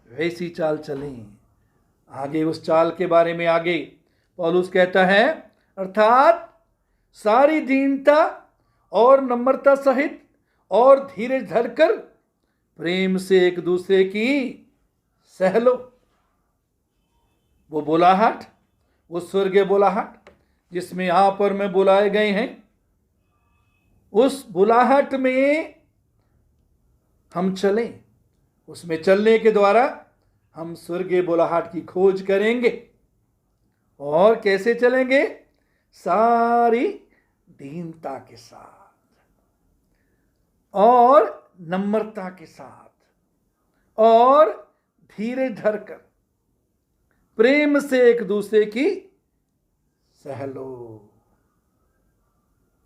वैसी चाल चलें। आगे उस चाल के बारे में आगे पौलुस कहता है, अर्थात सारी दीनता और नम्रता सहित और धीरज धरकर प्रेम से एक दूसरे की सह लो। वो बुलाहट, वो स्वर्गीय बुलाहट जिसमें आप और मैं बुलाए गए हैं, उस बुलाहट में हम चलें। उसमें चलने के द्वारा हम स्वर्गीय बुलाहट की खोज करेंगे। और कैसे चलेंगे? सारी दीनता के साथ और नम्रता के साथ और धीरे धरकर प्रेम से एक दूसरे की सह लो।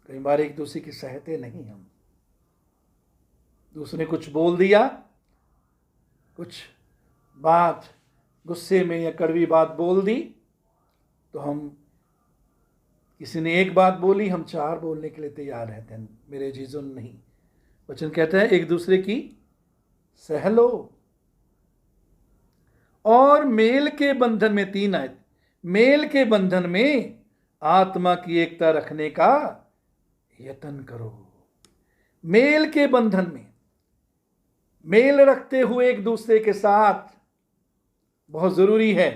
कई बार एक दूसरे की सहते नहीं हम। दूसरे कुछ बोल दिया, कुछ बात गुस्से में या कड़वी बात बोल दी, तो हम, किसी ने एक बात बोली, हम 4 बोलने के लिए तैयार रहते हैं। मेरे जीजों, नहीं, वचन कहता है एक दूसरे की सह लो। और मेल के बंधन में 3 आयत, मेल के बंधन में आत्मा की एकता रखने का यत्न करो। मेल के बंधन में मेल रखते हुए एक दूसरे के साथ, बहुत जरूरी है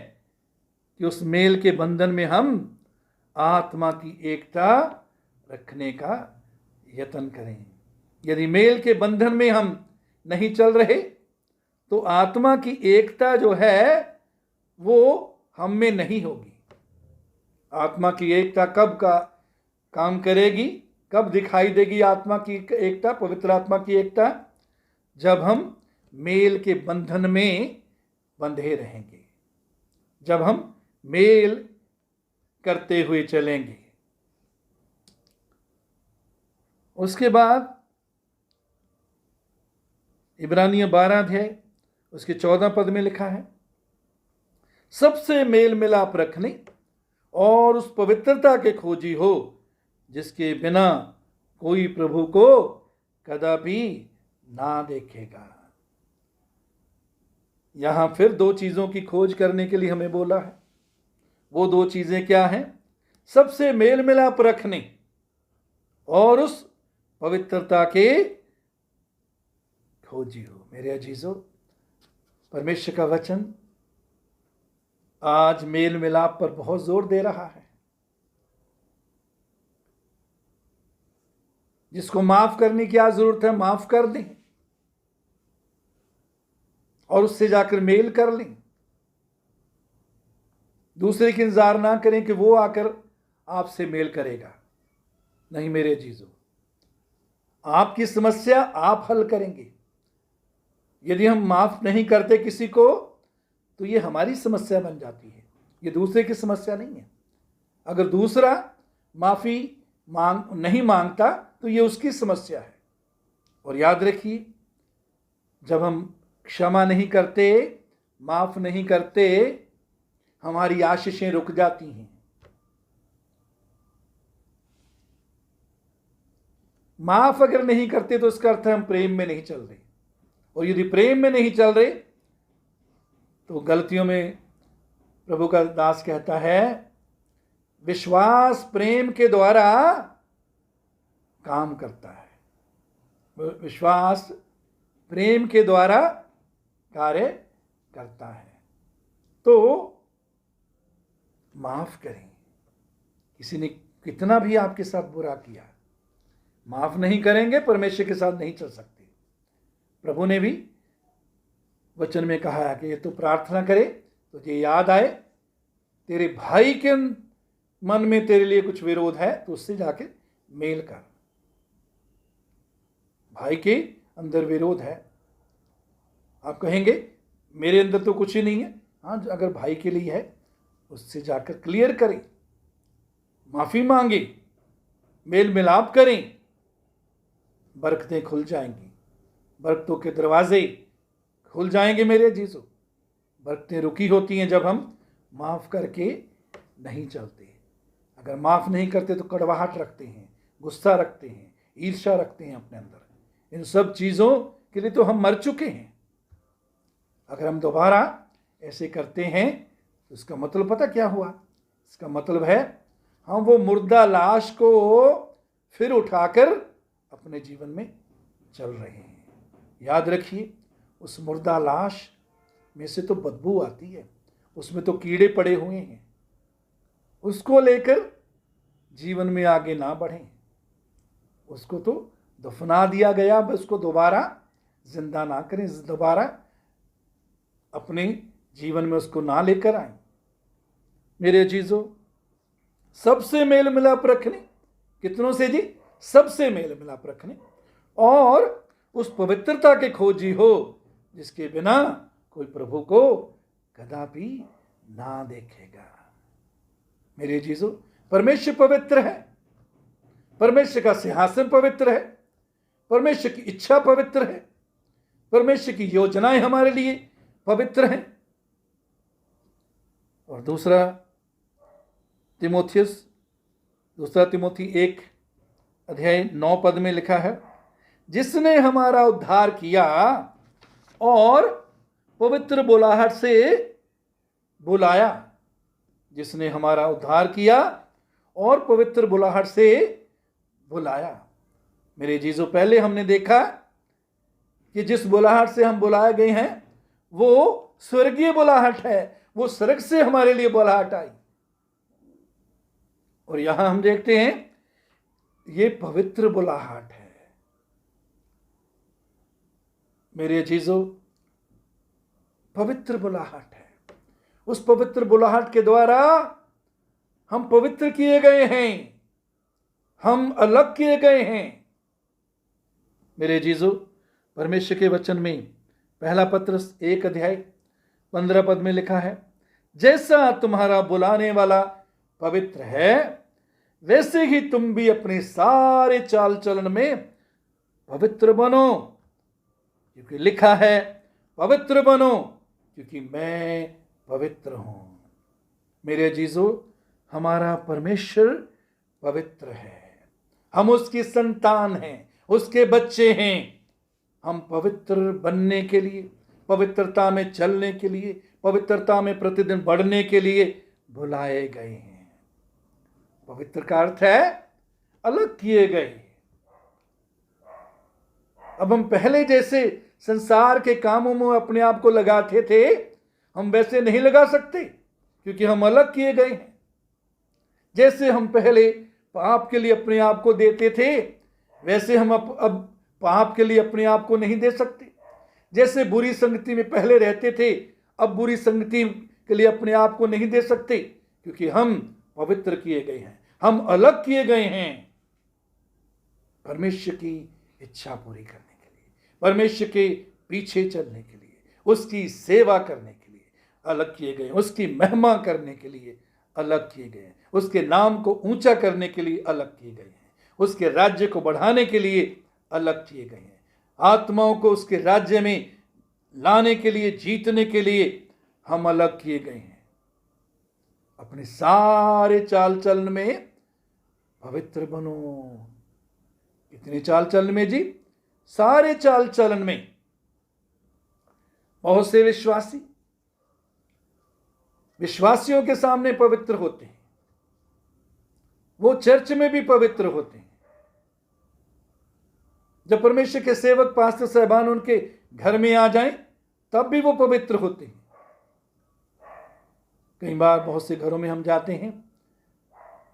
कि उस मेल के बंधन में हम आत्मा की एकता रखने का यत्न करें। यदि मेल के बंधन में हम नहीं चल रहे, तो आत्मा की एकता जो है वो हम में नहीं होगी। आत्मा की एकता कब का काम करेगी, कब दिखाई देगी आत्मा की एकता, पवित्र आत्मा की एकता? जब हम मेल के बंधन में बंधे रहेंगे, जब हम मेल करते हुए चलेंगे। उसके बाद इब्रानियों 12 अध्याय उसके 14 पद में लिखा है, सबसे मेल मिलाप रखने और उस पवित्रता के खोजी हो जिसके बिना कोई प्रभु को कदापि ना देखेगा। यहां फिर 2 चीजों की खोज करने के लिए हमें बोला है। वो 2 चीजें क्या हैं? सबसे मेल मिलाप रखने और उस पवित्रता के खोजी हो। मेरे अजीजों, परमेश्वर का वचन आज मेल मिलाप पर बहुत जोर दे रहा है। जिसको माफ करने की आज जरूरत है, माफ कर दें और उससे जाकर मेल कर लें। दूसरे की इंतजार ना करें कि वो आकर आपसे मेल करेगा। नहीं मेरे अजीजों, आपकी समस्या आप हल करेंगे। यदि हम माफ नहीं करते किसी को तो ये हमारी समस्या बन जाती है, ये दूसरे की समस्या नहीं है। अगर दूसरा माफी नहीं मांगता तो ये उसकी समस्या है। और याद रखिए, जब हम क्षमा नहीं करते, माफ नहीं करते, हमारी आशीषें रुक जाती हैं। माफ अगर नहीं करते तो इसका अर्थ है हम प्रेम में नहीं चल रहे, और यदि प्रेम में नहीं चल रहे तो गलतियों में प्रभु का दास कहता है विश्वास प्रेम के द्वारा काम करता है। विश्वास प्रेम के द्वारा कार्य करता है। तो माफ करें। किसी ने कितना भी आपके साथ बुरा किया, माफ नहीं करेंगे परमेश्वर के साथ नहीं चल सकते। प्रभु ने भी वचन में कहा है कि ये तो प्रार्थना करे तो ये याद आए तेरे भाई के मन में तेरे लिए कुछ विरोध है तो उससे जाके मेल कर। भाई के अंदर विरोध है, आप कहेंगे मेरे अंदर तो कुछ ही नहीं है। हाँ, अगर भाई के लिए है उससे जाकर क्लियर करें, माफी मांगे, मेल मिलाप करें, बरकतें खुल जाएंगी, बरकतों के दरवाजे खुल जाएंगे मेरे अजीजों। बरकतें रुकी होती हैं जब हम माफ करके नहीं चलते। अगर माफ नहीं करते तो कड़वाहट रखते हैं, गुस्सा रखते हैं, ईर्ष्या रखते हैं अपने अंदर। इन सब चीज़ों के लिए तो हम मर चुके हैं। अगर हम दोबारा ऐसे करते हैं तो इसका मतलब पता क्या हुआ? इसका मतलब है हम वो मुर्दा लाश को फिर उठाकर अपने जीवन में चल रहे हैं। याद रखिए, उस मुर्दा लाश में से तो बदबू आती है, उसमें तो कीड़े पड़े हुए हैं। उसको लेकर जीवन में आगे ना बढ़ें, उसको तो दफना दिया गया, बस उसको दोबारा जिंदा ना करें, दोबारा अपने जीवन में उसको ना लेकर आए। मेरे अजीजों, सबसे मेल मिलाप रखने, कितनों से जी? सबसे मेल मिलाप रखने, और उस पवित्रता के खोजी हो जिसके बिना कोई प्रभु को कदापि ना देखेगा। मेरे अजीजों, परमेश्वर पवित्र है, परमेश्वर का सिंहासन पवित्र है, परमेश्वर की इच्छा पवित्र है, परमेश्वर की योजनाएं हमारे लिए पवित्र हैं। और दूसरा तिमोथी 1:9 में लिखा है, जिसने हमारा उद्धार किया और पवित्र बुलाहट से बुलाया। जिसने हमारा उद्धार किया और पवित्र बुलाहट से बुलाया। मेरे जीजों, पहले हमने देखा कि जिस बुलाहट से हम बुलाए गए हैं वो स्वर्गीय बुलाहट है, वो स्वर्ग से हमारे लिए बुलाहट आई। और यहां हम देखते हैं ये पवित्र बुलाहट है। मेरे अजीजों, पवित्र बुलाहट है। उस पवित्र बुलाहट के द्वारा हम पवित्र किए गए हैं, हम अलग किए गए हैं। मेरे अजीजों, परमेश्वर के वचन में पहला पत्रस 1:15 में लिखा है, जैसा तुम्हारा बुलाने वाला पवित्र है वैसे ही तुम भी अपने सारे चाल चलन में पवित्र बनो, क्योंकि लिखा है पवित्र बनो क्योंकि मैं पवित्र हूं। मेरे अजीजों, हमारा परमेश्वर पवित्र है, हम उसकी संतान हैं, उसके बच्चे हैं। हम पवित्र बनने के लिए, पवित्रता में चलने के लिए, पवित्रता में प्रतिदिन बढ़ने के लिए बुलाए गए हैं। पवित्र का अर्थ है अलग किए गए। अब हम पहले जैसे संसार के कामों में अपने आप को लगाते थे, हम वैसे नहीं लगा सकते क्योंकि हम अलग किए गए हैं। जैसे हम पहले पाप के लिए अपने आप को देते थे वैसे हम अब पाप के लिए अपने आप को नहीं दे सकते। जैसे बुरी संगति में पहले रहते थे, अब बुरी संगति के लिए अपने आप को नहीं दे सकते, क्योंकि हम पवित्र किए गए हैं, हम अलग किए गए हैं परमेश्वर की इच्छा पूरी करने के लिए, परमेश्वर के पीछे चलने के लिए, उसकी सेवा करने के लिए अलग किए गए हैं, उसकी महिमा करने के लिए अलग किए गए हैं, उसके नाम को ऊंचा करने के लिए अलग किए गए हैं, उसके राज्य को बढ़ाने के लिए अलग किए गए हैं, आत्माओं को उसके राज्य में लाने के लिए, जीतने के लिए हम अलग किए गए हैं। अपने सारे चाल चलन में पवित्र बनो। कितने चाल चलन में जी? सारे चाल चलन में। बहुत से विश्वासियों के सामने पवित्र होते हैं, वो चर्च में भी पवित्र होते हैं। जब परमेश्वर के सेवक पास्टर साहबान उनके घर में आ जाएं, तब भी वो पवित्र होते हैं। कई बार बहुत से घरों में हम जाते हैं,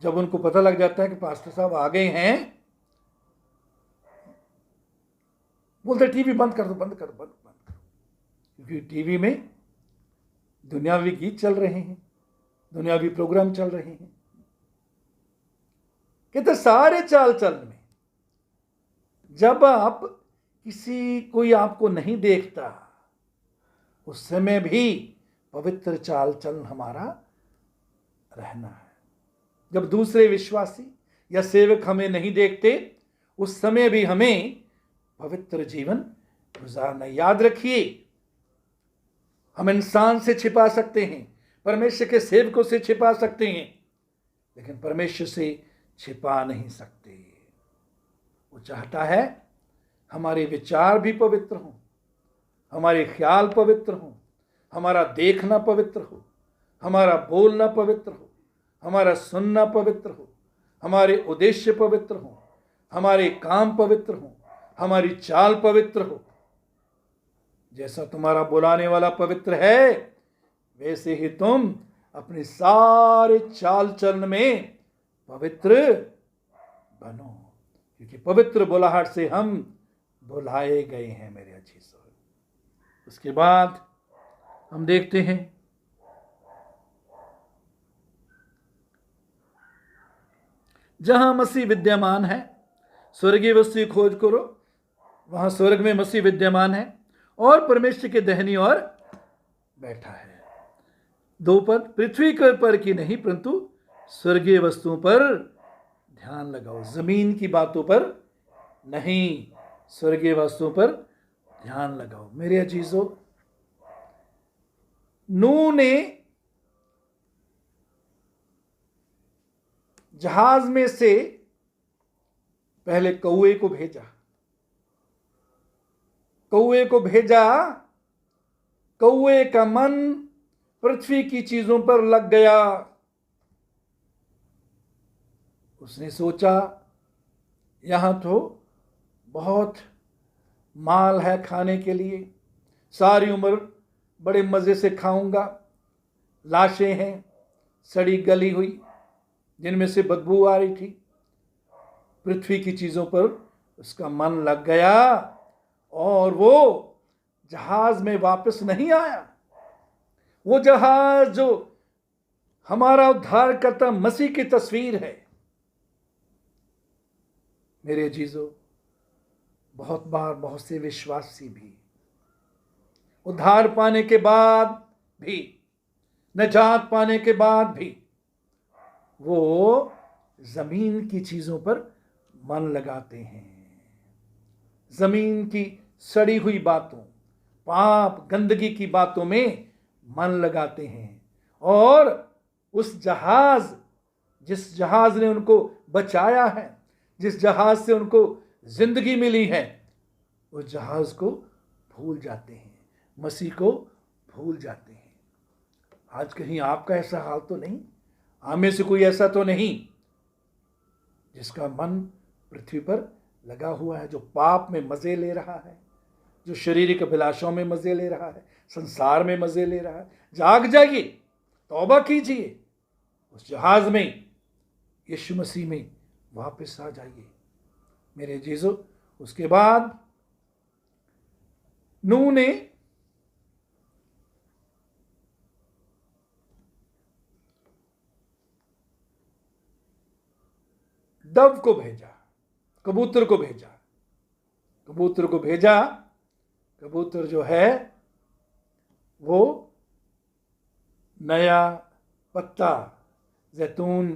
जब उनको पता लग जाता है कि पास्टर साहब आ गए हैं, बोलते टीवी बंद कर दो, बंद कर दो, क्योंकि टीवी में दुनियावी गीत चल रहे हैं, दुनियावी प्रोग्राम चल रहे हैं। कहते सारे चाल चलन में, जब आप कोई आपको नहीं देखता, उस समय भी पवित्र चाल चलन हमारा रहना है। जब दूसरे विश्वासी या सेवक हमें नहीं देखते, उस समय भी हमें पवित्र जीवन गुजारना। याद रखिए, हम इंसान से छिपा सकते हैं, परमेश्वर के सेवकों से छिपा सकते हैं, लेकिन परमेश्वर से छिपा नहीं सकते। वो चाहता है हमारे विचार भी पवित्र हों, हमारे ख्याल पवित्र हों, हमारा देखना पवित्र हो, हमारा बोलना पवित्र हो, हमारा सुनना पवित्र हो, हमारे उद्देश्य पवित्र हो, हमारे काम पवित्र हो, हमारी चाल पवित्र हो। जैसा तुम्हारा बुलाने वाला पवित्र है, वैसे ही तुम अपने सारे चाल चलन में पवित्र बनो, क्योंकि पवित्र बुलाहट से हम बुलाए गए हैं मेरे अजीजों। उसके बाद हम देखते हैं जहां मसीह विद्यमान है, स्वर्गीय वस्तु की खोज करो, वहां स्वर्ग में मसीह विद्यमान है और परमेश्वर के दाहिनी ओर बैठा है। 2 पद, पृथ्वी पर की नहीं परंतु स्वर्गीय वस्तुओं पर ध्यान लगाओ। जमीन की बातों पर नहीं, स्वर्गीय वस्तुओं पर ध्यान लगाओ। मेरे अजीजों, नूह ने जहाज में से पहले कौए को भेजा। कौए का मन पृथ्वी की चीजों पर लग गया। उसने सोचा यहां तो बहुत माल है खाने के लिए, सारी उम्र बड़े मजे से खाऊंगा। लाशें हैं सड़ी गली हुई, जिनमें से बदबू आ रही थी। पृथ्वी की चीजों पर उसका मन लग गया और वो जहाज में वापस नहीं आया। वो जहाज जो हमारा उद्धारकर्ता मसीह की तस्वीर है। मेरे अजीजों, बहुत बार बहुत से विश्वासी भी उद्धार पाने के बाद भी, निजात पाने के बाद भी, वो जमीन की चीजों पर मन लगाते हैं। जमीन की सड़ी हुई बातों, पाप, गंदगी की बातों में मन लगाते हैं। और उस जहाज, जिस जहाज ने उनको बचाया है, जिस जहाज से उनको जिंदगी मिली है, उस जहाज को भूल जाते हैं, मसीह को भूल जाते हैं। आज कहीं आपका ऐसा हाल तो नहीं? हम में से कोई ऐसा तो नहीं जिसका मन पृथ्वी पर लगा हुआ है, जो पाप में मजे ले रहा है, जो शारीरिक अभिलाषाओं में मजे ले रहा है, संसार में मजे ले रहा है। जाग जाइए, तौबा कीजिए, उस जहाज में, यीशु मसीह में वापस आ जाइए मेरे अजीजों। उसके बाद नूह ने डव को भेजा, कबूतर को भेजा। कबूतर को भेजा, कबूतर जो है वो नया पत्ता, जैतून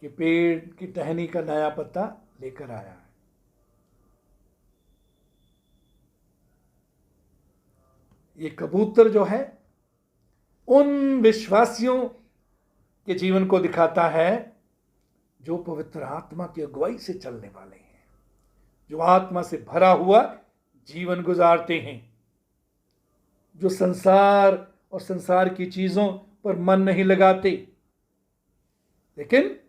के पेड़ की टहनी का नया पत्ता लेकर आया है। ये कबूतर जो है उन विश्वासियों के जीवन को दिखाता है जो पवित्र आत्मा की अगुवाई से चलने वाले हैं, जो आत्मा से भरा हुआ जीवन गुजारते हैं, जो संसार और संसार की चीजों पर मन नहीं लगाते, लेकिन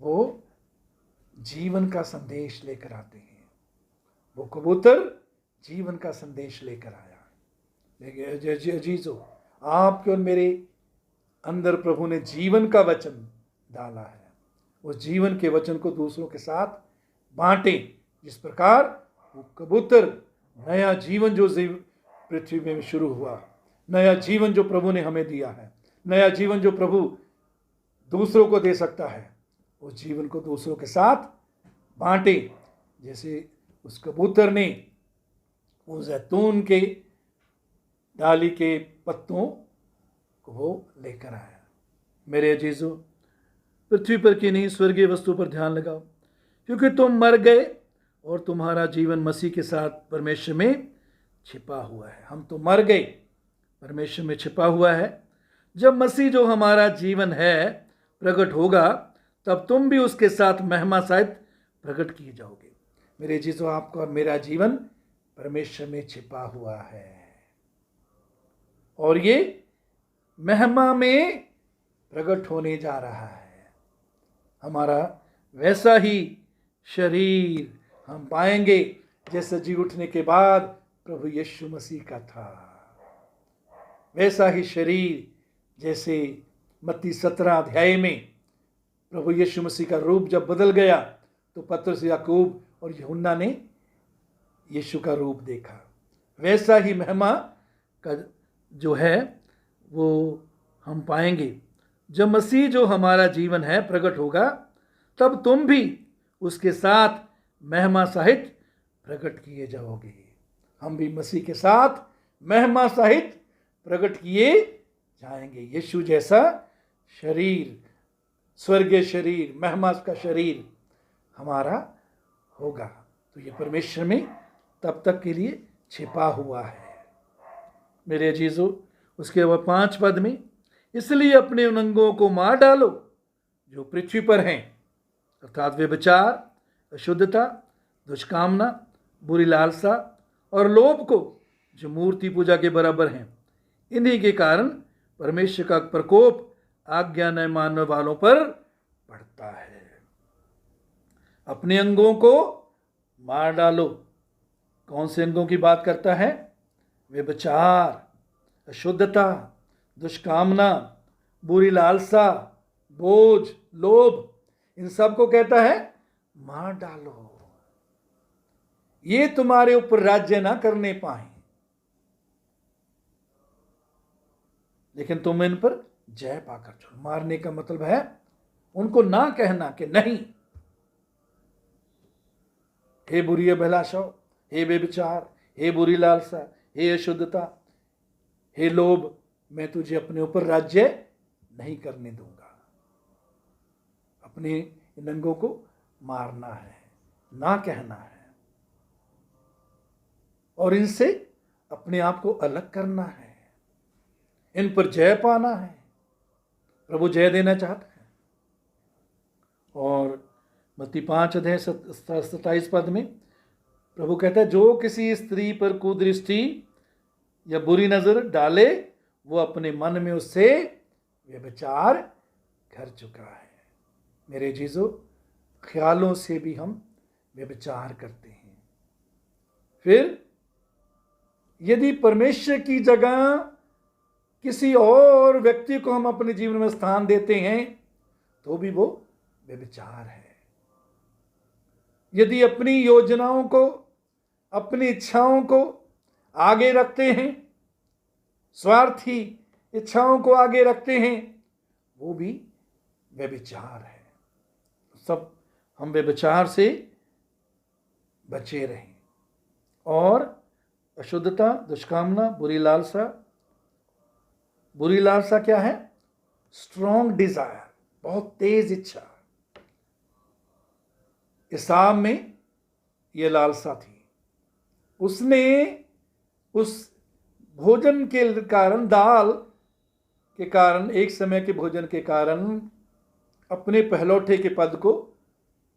वो जीवन का संदेश लेकर आते हैं। वो कबूतर जीवन का संदेश लेकर आया। लेकिन अजीजों, आपके और मेरे अंदर प्रभु ने जीवन का वचन डाला है। उस जीवन के वचन को दूसरों के साथ बांटें, जिस प्रकार वो कबूतर नया जीवन जो पृथ्वी में शुरू हुआ, नया जीवन जो प्रभु ने हमें दिया है, नया जीवन जो प्रभु दूसरों को दे सकता है, उस जीवन को दूसरों के साथ बांटे। जैसे उस कबूतर ने वो जैतून के डाली के पत्तों को वो लेकर आया। मेरे अजीजों, पृथ्वी पर की नहीं स्वर्गीय वस्तु पर ध्यान लगाओ, क्योंकि तुम मर गए और तुम्हारा जीवन मसीह के साथ परमेश्वर में छिपा हुआ है। हम तो मर गए, परमेश्वर में छिपा हुआ है। जब मसीह जो हमारा जीवन है प्रकट होगा, तब तुम भी उसके साथ महिमा सहित प्रकट किए जाओगे। मेरे अजीजों, आपका और मेरा जीवन परमेश्वर में छिपा हुआ है और ये महिमा में प्रकट होने जा रहा है। हमारा वैसा ही शरीर हम पाएंगे जैसे जी उठने के बाद प्रभु यीशु मसीह का था। वैसा ही शरीर जैसे मत्ती 17 अध्याय में प्रभु यीशु मसीह का रूप जब बदल गया, तो पतरस, याकूब और यूहन्ना ने यीशु का रूप देखा। वैसा ही महिमा का जो है वो हम पाएंगे। जब मसीह जो हमारा जीवन है प्रकट होगा, तब तुम भी उसके साथ महिमा सहित प्रकट किए जाओगे। हम भी मसीह के साथ महिमा सहित प्रकट किए जाएंगे। यीशु जैसा शरीर, स्वर्गीय शरीर, महिमा का शरीर हमारा होगा। तो ये परमेश्वर में तब तक के लिए छिपा हुआ है। मेरे अजीजों, उसके बाद 5 पद में, इसलिए अपने उन अंगों को मार डालो जो पृथ्वी पर हैं, अर्थात व्यभिचार, अशुद्धता, दुष्कामना, बुरी लालसा और लोभ को, जो मूर्ति पूजा के बराबर हैं। इन्हीं के कारण परमेश्वर का प्रकोप आज्ञा न मानने वालों पर पड़ता है। अपने अंगों को मार डालो। कौन से अंगों की बात करता है? व्यभिचार, अशुद्धता, दुष्कामना, बुरी लालसा, बोझ, लोभ, इन सब को कहता है मार डालो। ये तुम्हारे ऊपर राज्य ना करने पाए, लेकिन तुम इन पर जय पाकर छोड़ो। मारने का मतलब है उनको ना कहना कि नहीं, हे बुरी अभिलाषाओं, हे बेविचार, हे बुरी लालसा, हे अशुद्धता, हे लोभ, मैं तुझे अपने ऊपर राज्य नहीं करने दूंगा। अपने इन अंगों को मारना है, ना कहना है और इनसे अपने आप को अलग करना है, इन पर जय पाना है। प्रभु जय देना चाहता है। और मत्ती 5 अध्याय 27 पद में प्रभु कहता है, जो किसी स्त्री पर कुदृष्टि या बुरी नजर डाले, वो अपने मन में उससे व्यभिचार कर चुका है। मेरे जीजो, ख्यालों से भी हम व्यभिचार करते हैं। फिर यदि परमेश्वर की जगह किसी और व्यक्ति को हम अपने जीवन में स्थान देते हैं, तो भी वो व्यभिचार है। यदि अपनी योजनाओं को, अपनी इच्छाओं को आगे रखते हैं, स्वार्थी इच्छाओं को आगे रखते हैं, वो भी व्यभिचार है। सब हम व्यभिचार से बचे रहें और अशुद्धता, दुष्कामना, बुरी लालसा क्या है? स्ट्रॉन्ग डिजायर, बहुत तेज इच्छा। इसाव में ये लालसा थी। उसने उस भोजन के कारण, दाल के कारण, एक समय के भोजन के कारण अपने पहलौठे के पद को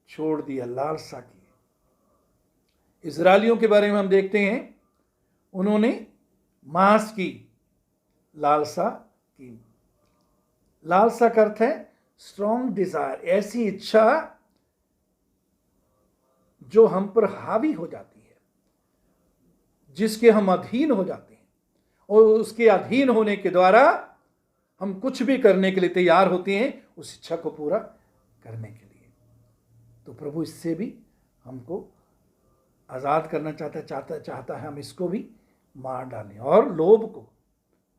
छोड़ दिया, लालसा की। इजरायलियों के बारे में हम देखते हैं, उन्होंने मांस की लालसा की। लालसा का अर्थ है स्ट्रॉन्ग डिजायर, ऐसी इच्छा जो हम पर हावी हो जाती है, जिसके हम अधीन हो जाते हैं, और उसके अधीन होने के द्वारा हम कुछ भी करने के लिए तैयार होते हैं उस इच्छा को पूरा करने के लिए। तो प्रभु इससे भी हमको आज़ाद करना चाहता है। हम इसको भी मार डालें। और लोभ को,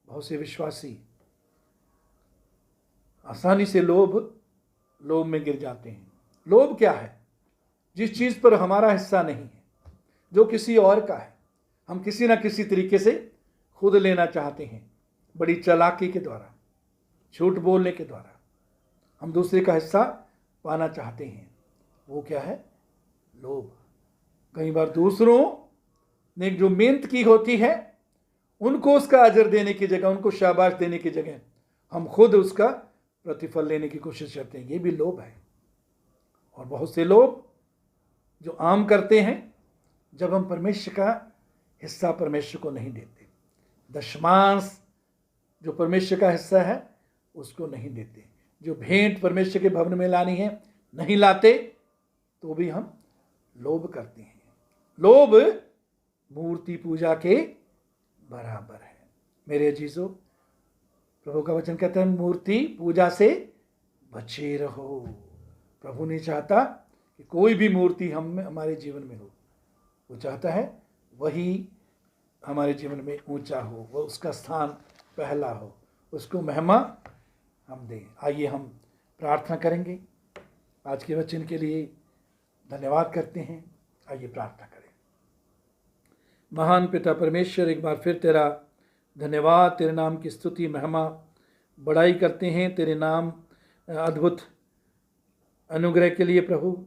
बहुत से विश्वासी आसानी से लोभ में गिर जाते हैं। लोभ क्या है? जिस चीज़ पर हमारा हिस्सा नहीं है, जो किसी और का है, हम किसी ना किसी तरीके से खुद लेना चाहते हैं। बड़ी चालाकी के द्वारा, झूठ बोलने के द्वारा हम दूसरे का हिस्सा पाना चाहते हैं। वो क्या है? लोभ। कई बार दूसरों ने जो मेहनत की होती है, उनको उसका अजर देने की जगह, उनको शाबाश देने की जगह हम खुद उसका प्रतिफल लेने की कोशिश करते हैं। ये भी लोभ है। और बहुत से लोग जो आम करते हैं, जब हम परमेश्वर का हिस्सा परमेश्वर को नहीं देते, दशमांश जो परमेश्वर का हिस्सा है उसको नहीं देते, जो भेंट परमेश्वर के भवन में लानी है नहीं लाते, तो भी हम लोभ करते हैं। लोभ मूर्ति पूजा के बराबर है। मेरे अजीजों, प्रभु का वचन कहता है मूर्ति पूजा से बचे रहो। प्रभु नहीं चाहता कि कोई भी मूर्ति हमारे जीवन में हो। वो चाहता है वही हमारे जीवन में ऊंचा हो, वह उसका स्थान पहला हो, उसको महिमा हम दें। आइए हम प्रार्थना करेंगे। आज के वचन के लिए धन्यवाद करते हैं। आइए प्रार्थना करें। महान पिता परमेश्वर, एक बार फिर तेरा धन्यवाद, तेरे नाम की स्तुति, महिमा, बड़ाई करते हैं तेरे नाम अद्भुत अनुग्रह के लिए प्रभु,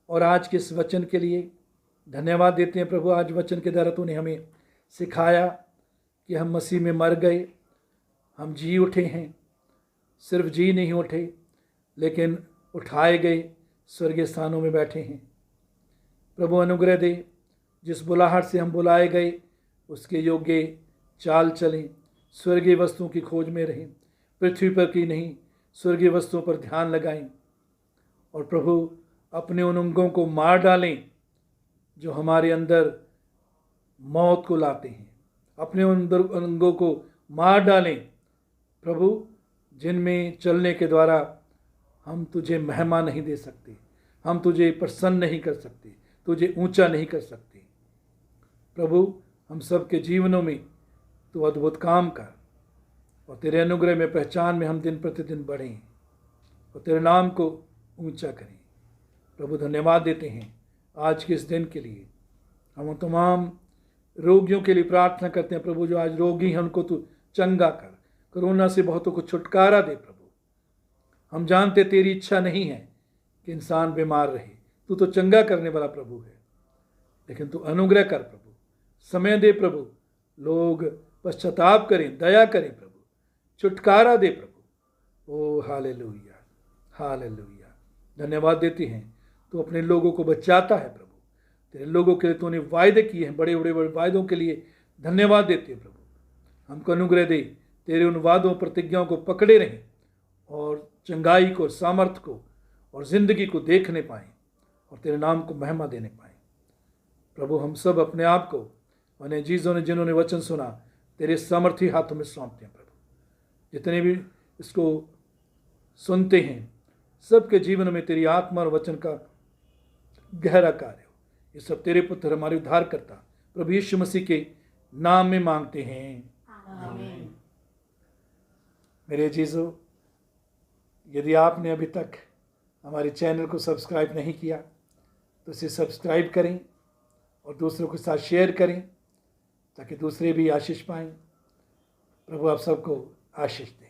और आज के इस वचन के लिए धन्यवाद देते हैं प्रभु। आज वचन के द्वारा तूने हमें सिखाया कि हम मसीह में मर गए, हम जी उठे हैं। सिर्फ जी नहीं उठे, लेकिन उठाए गए, स्वर्गीय स्थानों में बैठे हैं। प्रभु अनुग्रह दे, जिस बुलाहट से हम बुलाए गए उसके योग्य चाल चलें, स्वर्गीय वस्तुओं की खोज में रहें, पृथ्वी पर की नहीं स्वर्गीय वस्तुओं पर ध्यान लगाएं। और प्रभु अपने उन अंगों को मार डालें जो हमारे अंदर मौत को लाते हैं। अपने उन अंगों को मार डालें प्रभु, जिनमें चलने के द्वारा हम तुझे महिमा नहीं दे सकते, हम तुझे प्रसन्न नहीं कर सकते, तुझे ऊंचा नहीं कर सकते। प्रभु, हम सब के जीवनों में तू अद्भुत काम कर, और तेरे अनुग्रह में, पहचान में हम दिन प्रतिदिन बढ़ें और तेरे नाम को ऊंचा करें। प्रभु धन्यवाद देते हैं आज के इस दिन के लिए। हम तमाम रोगियों के लिए प्रार्थना करते हैं प्रभु, जो आज रोगी हैं उनको तू चंगा कर, कोरोना से बहुतों को छुटकारा दे प्रभु। हम जानते तेरी इच्छा नहीं है कि इंसान बीमार रहे, तू तो चंगा करने वाला प्रभु है, लेकिन तू अनुग्रह कर प्रभु, समय दे प्रभु, लोग पश्चाताप करें, दया करें प्रभु, छुटकारा दे प्रभु। ओ हालेलुया, हालेलुया। धन्यवाद देते हैं तू अपने लोगों को बचाता है प्रभु। तेरे लोगों के लिए तूने वायदे किए हैं, बड़े बड़े वायदों के लिए धन्यवाद देते हैं प्रभु। हमको अनुग्रह दे, तेरे उन वादों प्रतिज्ञाओं को पकड़े रहें और चंगाई को, सामर्थ को और ज़िंदगी को देखने पाएँ और तेरे नाम को महिमा देने पाएँ प्रभु। हम सब अपने आप को उन्हें जीजों ने जिन्होंने वचन सुना तेरे सामर्थी हाथों में सौंपते हैं प्रभु। जितने भी इसको सुनते हैं सबके जीवन में तेरी आत्मा और वचन का गहरा कार्य हो। ये सब तेरे पुत्र हमारे उद्धार करता प्रभु यीशु मसीह के नाम में मांगते हैं, आमीन। मेरे जीजो, यदि आपने अभी तक हमारे चैनल को सब्सक्राइब नहीं किया तो इसे सब्सक्राइब करें और दूसरों के साथ शेयर करें ताकि दूसरे भी आशीष पाएं। प्रभु आप सबको आशीष दें।